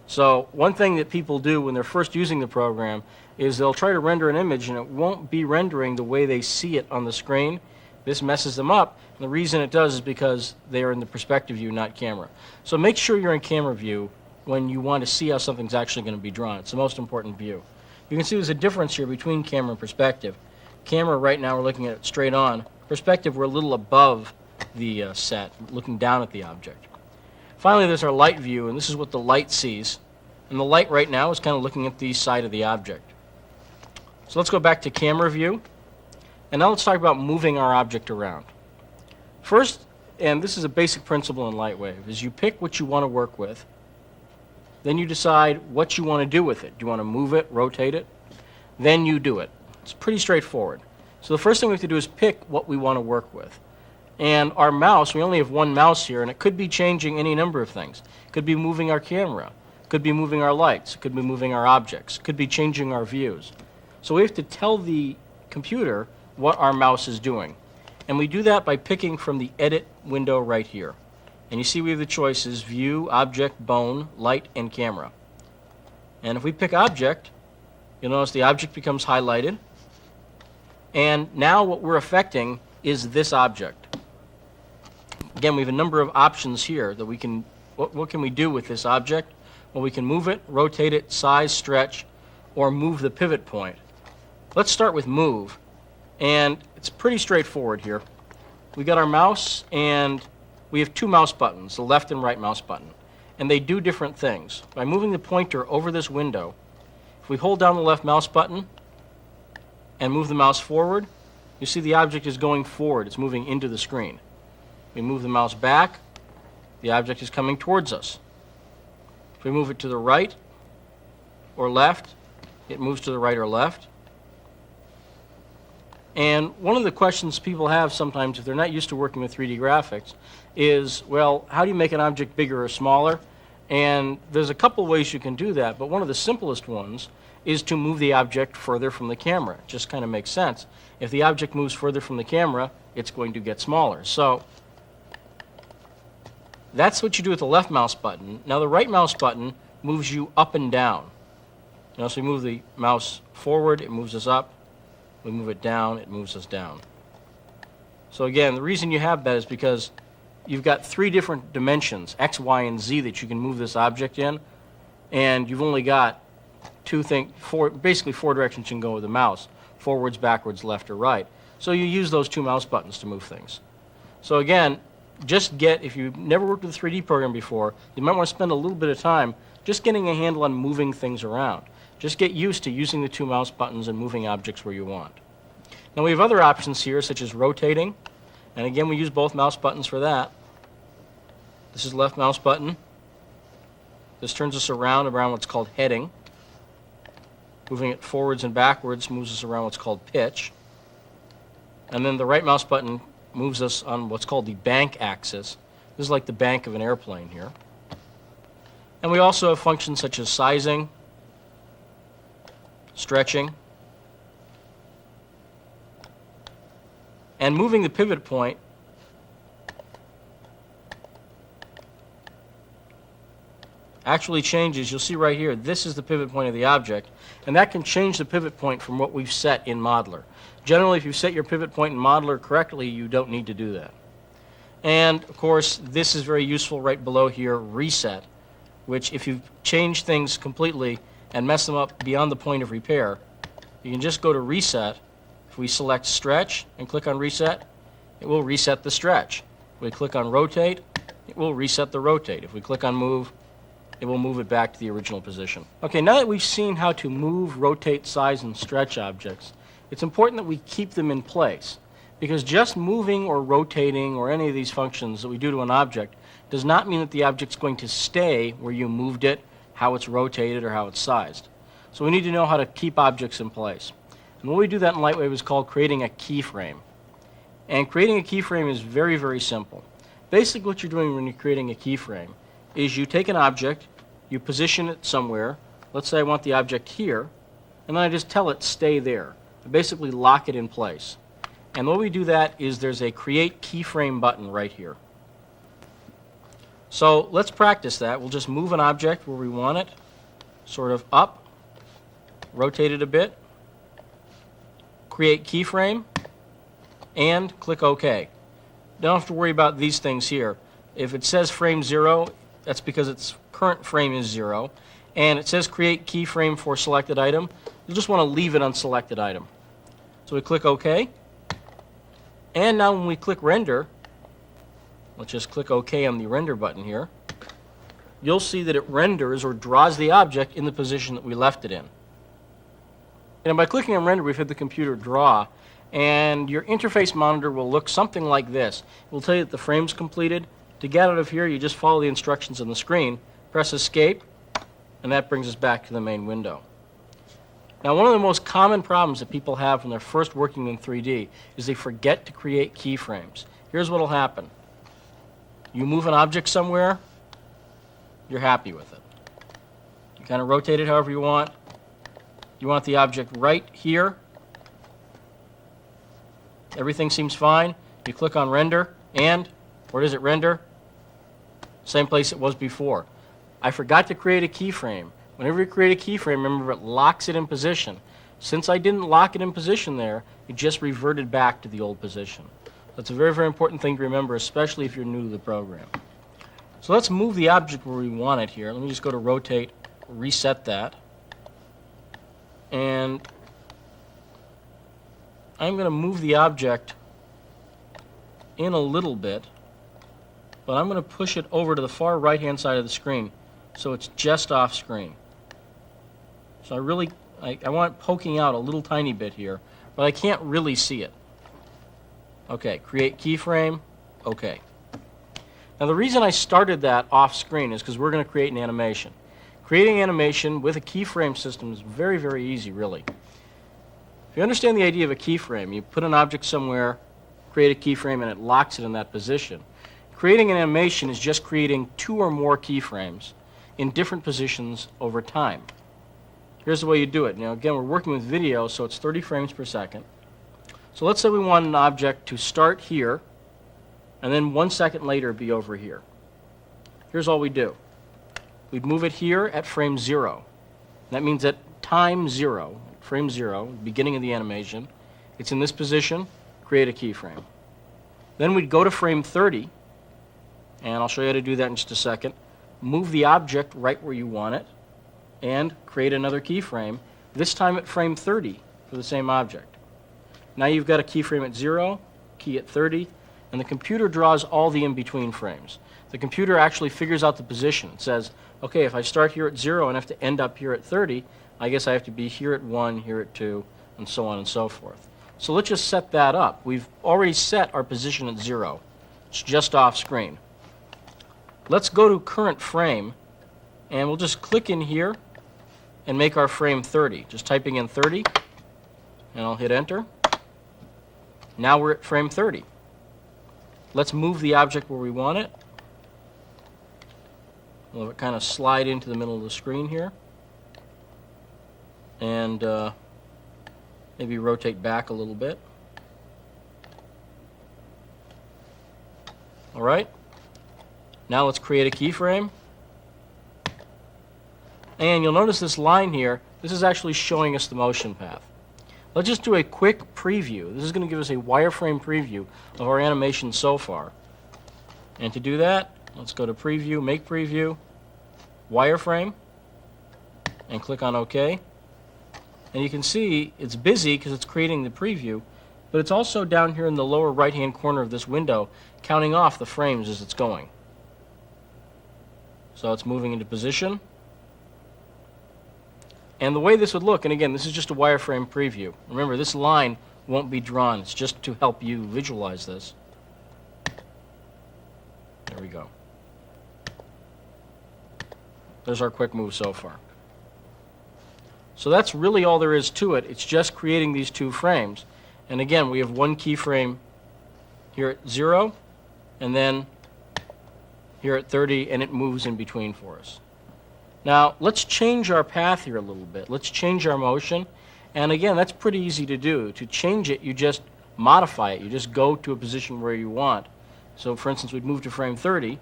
So one thing that people do when they're first using the program is they'll try to render an image, and it won't be rendering the way they see it on the screen. This messes them up, and the reason it does is because they are in the perspective view, not camera. So make sure you're in camera view when you want to see how something's actually going to be drawn. It's the most important view. You can see there's a difference here between camera and perspective. Camera, right now, we're looking at it straight on. Perspective, we're a little above the set, looking down at the object. Finally, there's our light view, and this is what the light sees. And the light right now is kind of looking at the side of the object. So let's go back to camera view. And now let's talk about moving our object around. First, and this is a basic principle in Lightwave, is you pick what you want to work with. Then you decide what you want to do with it. Do you want to move it, rotate it? Then you do it. It's pretty straightforward. So the first thing we have to do is pick what we want to work with. And our mouse, we only have one mouse here, and it could be changing any number of things. It could be moving our camera. It could be moving our lights. It could be moving our objects. It could be changing our views. So we have to tell the computer what our mouse is doing. And we do that by picking from the Edit window right here. And you see we have the choices: View, Object, Bone, Light, and Camera. And if we pick Object, you'll notice the object becomes highlighted. And now what we're affecting is this object. Again, we have a number of options here that we can, what can we do with this object? Well, we can move it, rotate it, size, stretch, or move the pivot point. Let's start with move. And it's pretty straightforward here. We got our mouse, and we have two mouse buttons, the left and right mouse button. And they do different things. By moving the pointer over this window, if we hold down the left mouse button and move the mouse forward, you see the object is going forward. It's moving into the screen. We move the mouse back, the object is coming towards us. If we move it to the right or left, it moves to the right or left. And one of the questions people have sometimes if they're not used to working with 3D graphics is, well, how do you make an object bigger or smaller? And there's a couple ways you can do that, but one of the simplest ones is to move the object further from the camera. It just kind of makes sense. If the object moves further from the camera, it's going to get smaller. So that's what you do with the left mouse button. Now the right mouse button moves you up and down. So we move the mouse forward, it moves us up. We move it down, it moves us down. So again, the reason you have that is because you've got three different dimensions, X, Y, and Z, that you can move this object in. and you've only got basically four directions you can go with the mouse: forwards, backwards, left, or right. So you use those two mouse buttons to move things. So again, if you've never worked with a 3D program before, you might want to spend a little bit of time just getting a handle on moving things around. Just get used to using the two mouse buttons and moving objects where you want. Now we have other options here, such as rotating, and again we use both mouse buttons for that. This is left mouse button. This turns us around what's called heading. Moving it forwards and backwards moves us around what's called pitch. And then the right mouse button moves us on what's called the bank axis. This is like the bank of an airplane here. And we also have functions such as sizing, stretching, and moving the pivot point actually changes. You'll see right here, this is the pivot point of the object, and that can change the pivot point from what we've set in Modeler. Generally, if you set your pivot point in Modeler correctly, you don't need to do that. And of course, this is very useful right below here, reset, which if you've changed things completely and messed them up beyond the point of repair, you can just go to reset. If we select stretch and click on reset, it will reset the stretch. If we click on rotate, it will reset the rotate. If we click on move, it will move it back to the original position. Okay, now that we've seen how to move, rotate, size, and stretch objects, it's important that we keep them in place, because just moving or rotating or any of these functions that we do to an object does not mean that the object's going to stay where you moved it, how it's rotated, or how it's sized. So we need to know how to keep objects in place. And the way we do that in Lightwave is called creating a keyframe. And creating a keyframe is very, very simple. Basically what you're doing when you're creating a keyframe is you take an object, you position it somewhere. Let's say I want the object here, and then I just tell it stay there. I basically lock it in place. And the way we do that is there's a create keyframe button right here. So let's practice that. We'll just move an object where we want it, sort of up, rotate it a bit, create keyframe, and click OK. Don't have to worry about these things here. If it says frame 0, that's because its current frame is 0. And it says create keyframe for selected item. You'll just want to leave it on selected item. So we click OK. And now when we click render, let's just click OK on the render button here, you'll see that it renders or draws the object in the position that we left it in. And by clicking on render, we've had the computer draw, and your interface monitor will look something like this. It will tell you that the frame's completed. To get out of here, you just follow the instructions on the screen, press escape, and that brings us back to the main window. Now, one of the most common problems that people have when they're first working in 3D is they forget to create keyframes. Here's what will happen. You move an object somewhere, you're happy with it. You kind of rotate it however you want. You want the object right here. Everything seems fine. You click on render, and where does it render? Same place it was before. I forgot to create a keyframe. Whenever you create a keyframe, remember it locks it in position. Since I didn't lock it in position there, it just reverted back to the old position. That's a very, very important thing to remember, especially if you're new to the program. So let's move the object where we want it here. Let me just go to rotate, reset that. And I'm going to move the object in a little bit, but I'm going to push it over to the far right-hand side of the screen so it's just off screen. So I want it poking out a little tiny bit here, but I can't really see it. Okay, create keyframe, okay. Now the reason I started that off screen is because we're going to create an animation. Creating animation with a keyframe system is very, very easy, really. If you understand the idea of a keyframe, you put an object somewhere, create a keyframe, and it locks it in that position. Creating an animation is just creating 2 or more keyframes in different positions over time. Here's the way you do it. Now again, we're working with video, so it's 30 frames per second. So let's say we want an object to start here, and then 1 second later be over here. Here's all we do. We'd move it here at frame 0. That means at time 0, frame 0, beginning of the animation, it's in this position, create a keyframe. Then we'd go to frame 30, and I'll show you how to do that in just a second. Move the object right where you want it. and create another keyframe, this time at frame 30 for the same object. Now you've got a keyframe at 0, key at 30, and the computer draws all the in-between frames. The computer actually figures out the position. It says, okay, if I start here at 0 and have to end up here at 30, I guess I have to be here at 1, here at 2, and so on and so forth. So let's just set that up. We've already set our position at 0. It's just off screen. Let's go to current frame, and we'll just click in here and make our frame 30. Just typing in 30, and I'll hit enter. Now we're at frame 30. Let's move the object where we want it. We'll have it kind of slide into the middle of the screen here. And maybe rotate back a little bit. All right. Now let's create a keyframe. And you'll notice this line here, this is actually showing us the motion path. Let's just do a quick preview. This is going to give us a wireframe preview of our animation so far. And to do that, let's go to Preview, Make Preview, Wireframe, and click on OK. And you can see it's busy because it's creating the preview, but it's also down here in the lower right-hand corner of this window counting off the frames as it's going. So it's moving into position. And the way this would look, and again, this is just a wireframe preview. Remember, this line won't be drawn. It's just to help you visualize this. There we go. There's our quick move so far. So that's really all there is to it. It's just creating these two frames. And again, we have one keyframe here at 0, and then here at 30, and it moves in between for us. Now, let's change our path here a little bit. Let's change our motion. And again, that's pretty easy to do. To change it, you just modify it. You just go to a position where you want. So, for instance, we'd move to frame 30,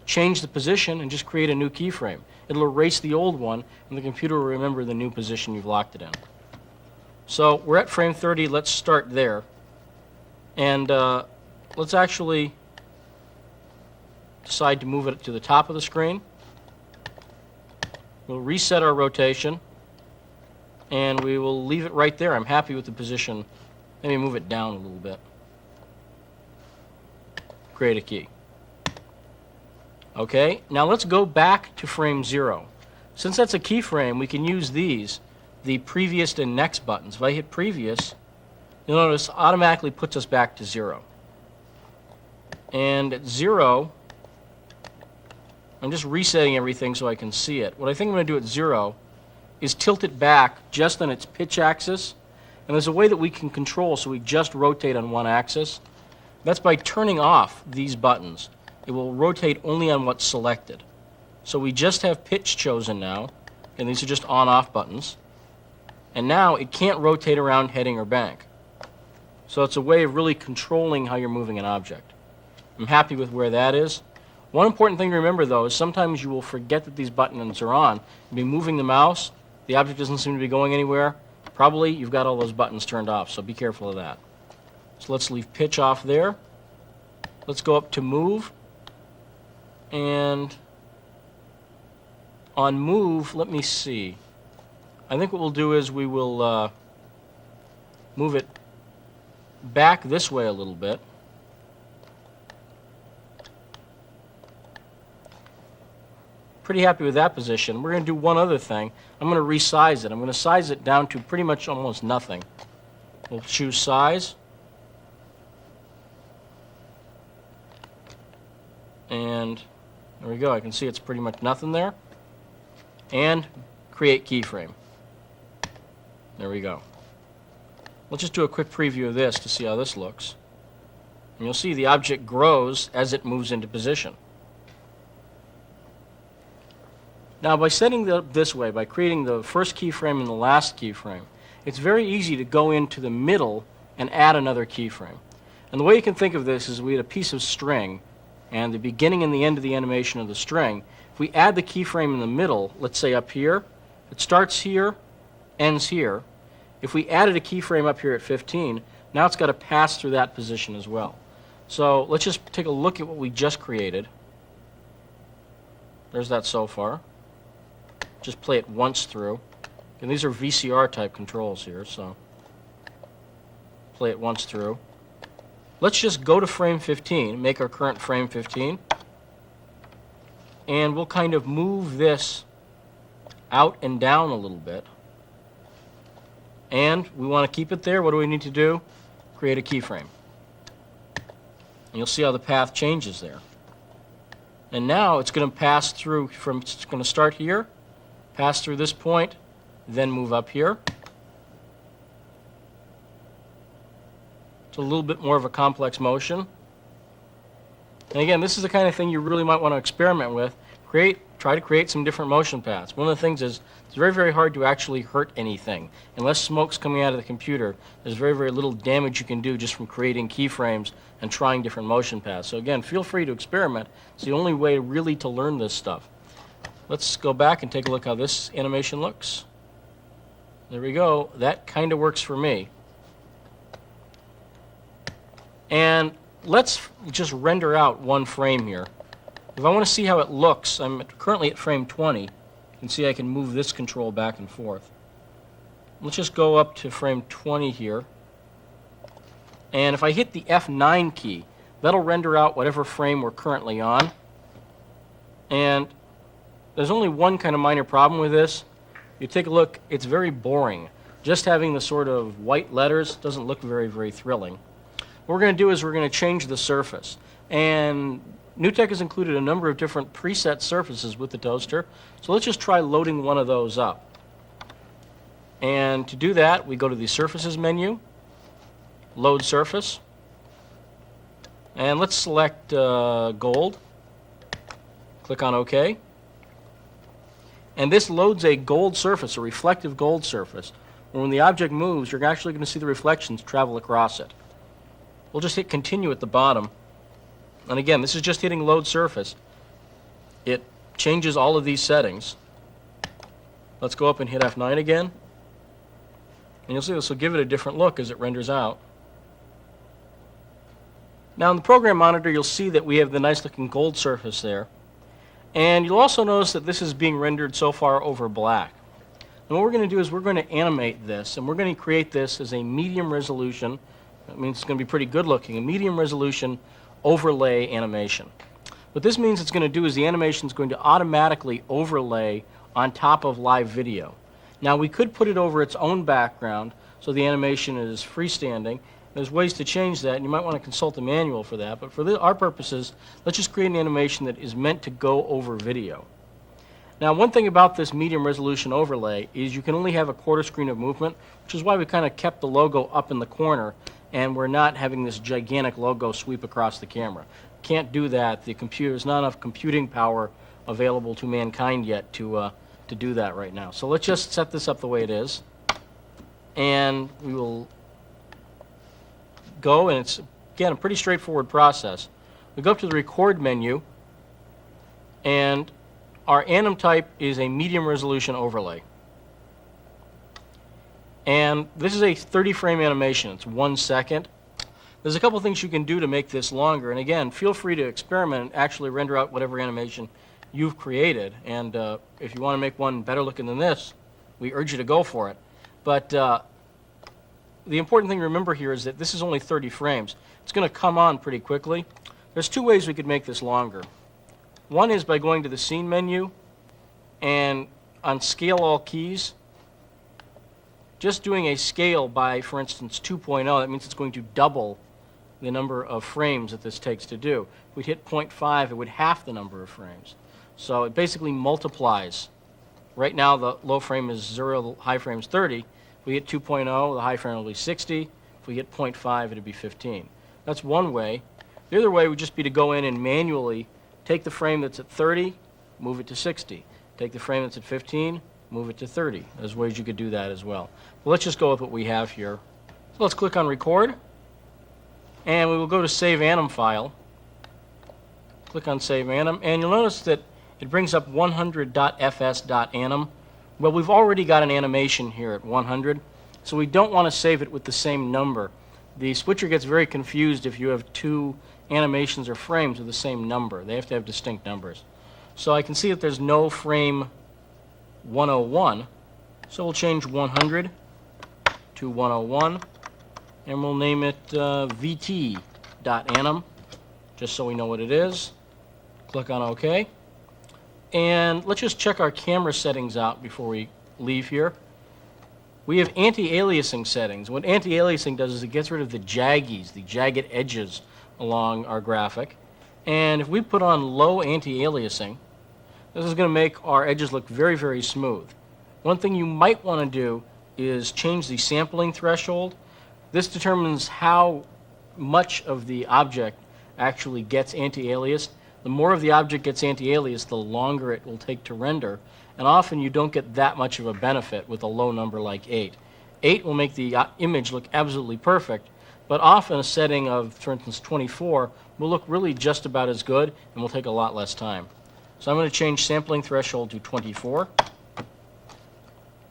change the position, and just create a new keyframe. It'll erase the old one, and the computer will remember the new position you've locked it in. So we're at frame 30. Let's start there. And let's actually decide to move it to the top of the screen. We'll reset our rotation, and we will leave it right there. I'm happy with the position. Maybe move it down a little bit. Create a key. Okay, now let's go back to frame 0. Since that's a keyframe, we can use these, the previous and next buttons. If I hit previous, you'll notice it automatically puts us back to 0. And at 0, I'm just resetting everything so I can see it. What I think I'm going to do at 0 is tilt it back just on its pitch axis. And there's a way that we can control so we just rotate on one axis. That's by turning off these buttons. It will rotate only on what's selected. So we just have pitch chosen now, and these are just on-off buttons. And now it can't rotate around heading or bank. So it's a way of really controlling how you're moving an object. I'm happy with where that is. One important thing to remember, though, is sometimes you will forget that these buttons are on. You'll be moving the mouse, the object doesn't seem to be going anywhere. Probably you've got all those buttons turned off, so be careful of that. So let's leave pitch off there. Let's go up to move. And on move, let me see. I think what we'll do is we will move it back this way a little bit. Pretty happy with that position. We're going to do one other thing. I'm going to resize it. I'm going to size it down to pretty much almost nothing. We'll choose size. And there we go. I can see it's pretty much nothing there. And create keyframe. There we go. Let's just do a quick preview of this to see how this looks. And you'll see the object grows as it moves into position. Now, by setting it this way, by creating the first keyframe and the last keyframe, it's very easy to go into the middle and add another keyframe. And the way you can think of this is we had a piece of string, and the beginning and the end of the animation of the string. If we add the keyframe in the middle, let's say up here, it starts here, ends here. If we added a keyframe up here at 15, now it's got to pass through that position as well. So let's just take a look at what we just created. There's that so far. just play it once through. And these are VCR type controls here, so play it once through. Let's just go to frame 15, make our current frame 15, and we'll kind of move this out and down a little bit. And we want to keep it there. What do we need to do? Create a keyframe. And you'll see how the path changes there. And now it's going to pass through from, it's going to start here, pass through this point, then move up here. It's a little bit more of a complex motion. And again, this is the kind of thing you really might want to experiment with. Try to create some different motion paths. One of the things is it's very, very hard to actually hurt anything. Unless smoke's coming out of the computer, there's very, very little damage you can do just from creating keyframes and trying different motion paths. So again, feel free to experiment. It's the only way really to learn this stuff. Let's go back and take a look how this animation looks. There we go. That kind of works for me. And let's just render out one frame here. If I want to see how it looks, I'm currently at frame 20. You can see I can move this control back and forth. Let's just go up to frame 20 here. And if I hit the F9 key, that'll render out whatever frame we're currently on. And there's only one kind of minor problem with this. You take a look, it's very boring. Just having the sort of white letters doesn't look very, very thrilling. What we're going to do is we're going to change the surface. And NewTek has included a number of different preset surfaces with the toaster. So let's just try loading one of those up. And to do that, we go to the Surfaces menu, Load Surface, and let's select Gold. Click on OK. And this loads a gold surface, a reflective gold surface. When the object moves, you're actually going to see the reflections travel across it. We'll just hit Continue at the bottom. And again, this is just hitting Load Surface. It changes all of these settings. Let's go up and hit F9 again. And you'll see this will give it a different look as it renders out. Now in the program monitor, you'll see that we have the nice looking gold surface there. And you'll also notice that this is being rendered so far over black. And what we're going to do is we're going to animate this, and we're going to create this as a medium resolution. That means it's going to be pretty good looking, a medium resolution overlay animation. What this means it's going to do is the animation is going to automatically overlay on top of live video. Now we could put it over its own background so the animation is freestanding. There's ways to change that, and you might want to consult the manual for that, but for our purposes, let's just create an animation that is meant to go over video. Now one thing about this medium resolution overlay is you can only have a quarter screen of movement, which is why we kind of kept the logo up in the corner and we're not having this gigantic logo sweep across the camera. Can't do that. There's not enough computing power available to mankind yet to do that right now. So let's just set this up the way it is. And we will go, and it's, again, a pretty straightforward process. We go up to the Record menu, and our anim type is a medium resolution overlay. And this is a 30 frame animation. It's 1 second. There's a couple things you can do to make this longer. And again, feel free to experiment and actually render out whatever animation you've created. And if you want to make one better looking than this, we urge you to go for it. But the important thing to remember here is that this is only 30 frames. It's going to come on pretty quickly. There's two ways we could make this longer. One is by going to the Scene menu and on Scale All Keys, just doing a scale by, for instance, 2.0, that means it's going to double the number of frames that this takes to do. If we hit 0.5, it would half the number of frames. So it basically multiplies. Right now the low frame is 0, the high frame is 30. If we hit 2.0, the high frame will be 60. If we hit 0.5, it would be 15. That's one way. The other way would just be to go in and manually take the frame that's at 30, move it to 60. Take the frame that's at 15, move it to 30. There's ways you could do that as well. But let's just go with what we have here. So let's click on Record, and we will go to Save Anim File. Click on Save Anim, and you'll notice that it brings up 100.fs.anim. Well, we've already got an animation here at 100, so we don't want to save it with the same number. The switcher gets very confused if you have two animations or frames with the same number. They have to have distinct numbers. So I can see that there's no frame 101. So we'll change 100 to 101, and we'll name it VT.anim, just so we know what it is. Click on OK. And let's just check our camera settings out before we leave here. We have anti-aliasing settings. What anti-aliasing does is it gets rid of the jaggies, the jagged edges along our graphic. And if we put on low anti-aliasing, this is going to make our edges look very, very smooth. One thing you might want to do is change the sampling threshold. This determines how much of the object actually gets anti-aliased. The more of the object gets anti-aliased, the longer it will take to render. And often you don't get that much of a benefit with a low number like 8. 8 will make the image look absolutely perfect, but often a setting of, for instance, 24 will look really just about as good and will take a lot less time. So I'm going to change sampling threshold to 24.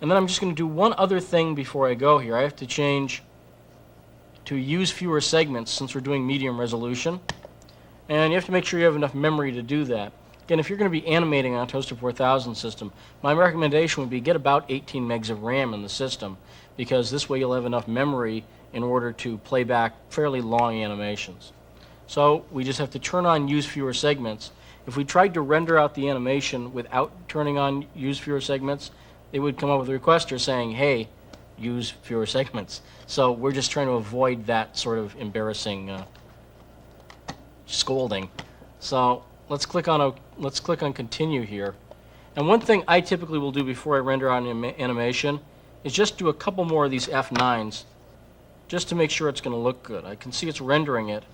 And then I'm just going to do one other thing before I go here. I have to change to use fewer segments since we're doing medium resolution. And you have to make sure you have enough memory to do that. Again, if you're going to be animating on a Toaster 4000 system, my recommendation would be get about 18 megs of RAM in the system, because this way you'll have enough memory in order to play back fairly long animations. So we just have to turn on use fewer segments. If we tried to render out the animation without turning on use fewer segments, it would come up with a requester saying, hey, use fewer segments. So we're just trying to avoid that sort of embarrassing scolding. So let's click on continue here. And one thing I typically will do before I render on animation is just do a couple more of these F9s just to make sure it's going to look good. I can see it's rendering it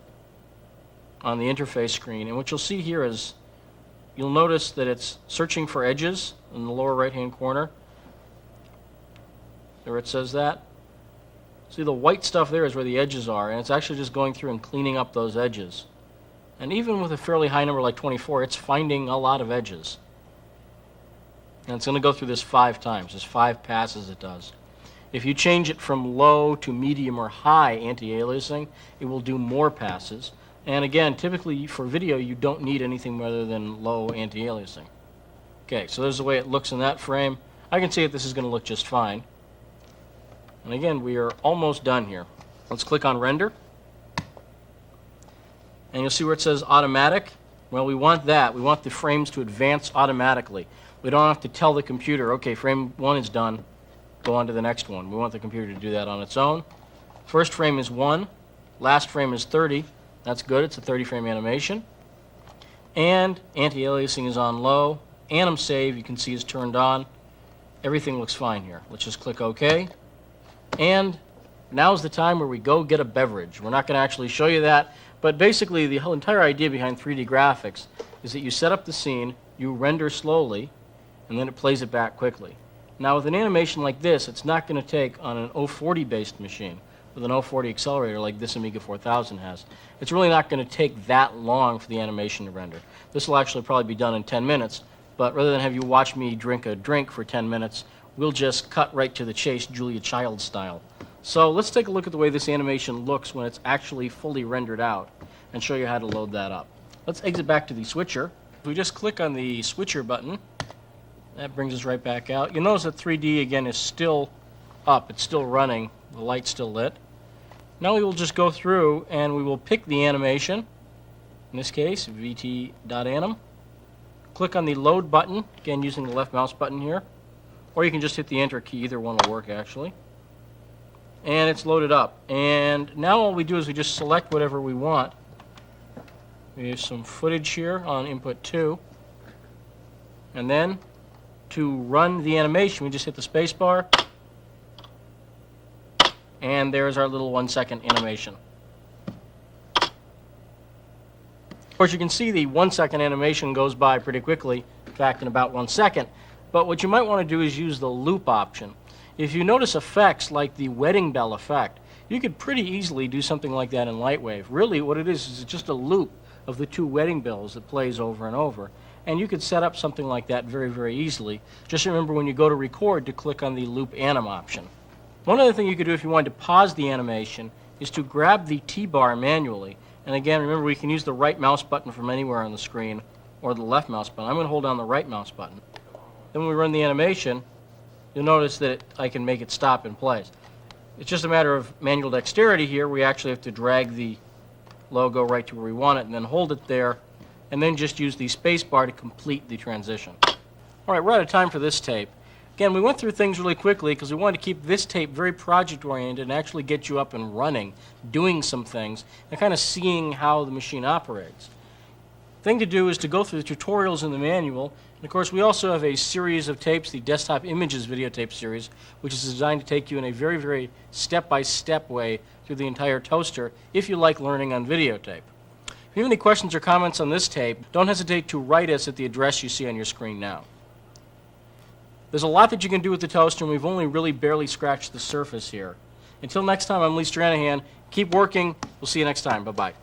on the interface screen, and what you'll see here is you'll notice that it's searching for edges in the lower right hand corner. There it says that. See, the white stuff there is where the edges are, and it's actually just going through and cleaning up those edges. And even with a fairly high number like 24, it's finding a lot of edges. And it's going to go through this 5 times. There's 5 passes it does. If you change it from low to medium or high anti-aliasing, it will do more passes. And again, typically for video, you don't need anything other than low anti-aliasing. Okay, so there's the way it looks in that frame. I can see that this is going to look just fine. And again, we are almost done here. Let's click on Render. And you'll see where it says Automatic. Well, we want that. We want the frames to advance automatically. We don't have to tell the computer, okay, frame 1 is done, go on to the next one. We want the computer to do that on its own. First frame is 1. Last frame is 30. That's good. It's a 30-frame animation. And anti-aliasing is on low. Anim save, you can see, is turned on. Everything looks fine here. Let's just click OK. And now's the time where we go get a beverage. We're not going to actually show you that, but basically the whole entire idea behind 3D graphics is that you set up the scene, you render slowly, and then it plays it back quickly. Now with an animation like this, it's not going to take on an 040 based machine with an 040 accelerator like this Amiga 4000 has. It's really not going to take that long for the animation to render. This will actually probably be done in 10 minutes, but rather than have you watch me drink a drink for 10 minutes, we'll just cut right to the chase, Julia Child style. So let's take a look at the way this animation looks when it's actually fully rendered out and show you how to load that up. Let's exit back to the switcher. If we just click on the switcher button, that brings us right back out. You'll notice that 3D again is still up, it's still running, the light's still lit. Now we will just go through and we will pick the animation, in this case VT.anim. Click on the load button, again using the left mouse button here, or you can just hit the enter key, either one will work actually. And it's loaded up. And now all we do is we just select whatever we want. We have some footage here on input 2. And then to run the animation, we just hit the space bar. And there's our little 1-second animation. Of course, you can see the 1-second animation goes by pretty quickly, in fact, in about 1 second. But what you might want to do is use the loop option. If you notice effects like the wedding bell effect, you could pretty easily do something like that in Lightwave. Really, what it is just a loop of the 2 wedding bells that plays over and over. And you could set up something like that very, very easily. Just remember when you go to record to click on the loop anim option. One other thing you could do if you wanted to pause the animation is to grab the T-bar manually. And again, remember we can use the right mouse button from anywhere on the screen or the left mouse button. I'm going to hold down the right mouse button. Then when we run the animation, you'll notice that I can make it stop in place. It's just a matter of manual dexterity here. We actually have to drag the logo right to where we want it and then hold it there, and then just use the space bar to complete the transition. All right, we're out of time for this tape. Again, we went through things really quickly because we wanted to keep this tape very project-oriented and actually get you up and running, doing some things, and kind of seeing how the machine operates. The thing to do is to go through the tutorials in the manual. And of course, we also have a series of tapes, the Desktop Images videotape series, which is designed to take you in a very, very step-by-step way through the entire toaster if you like learning on videotape. If you have any questions or comments on this tape, don't hesitate to write us at the address you see on your screen now. There's a lot that you can do with the toaster, and we've only really barely scratched the surface here. Until next time, I'm Lee Stranahan. Keep working. We'll see you next time. Bye-bye.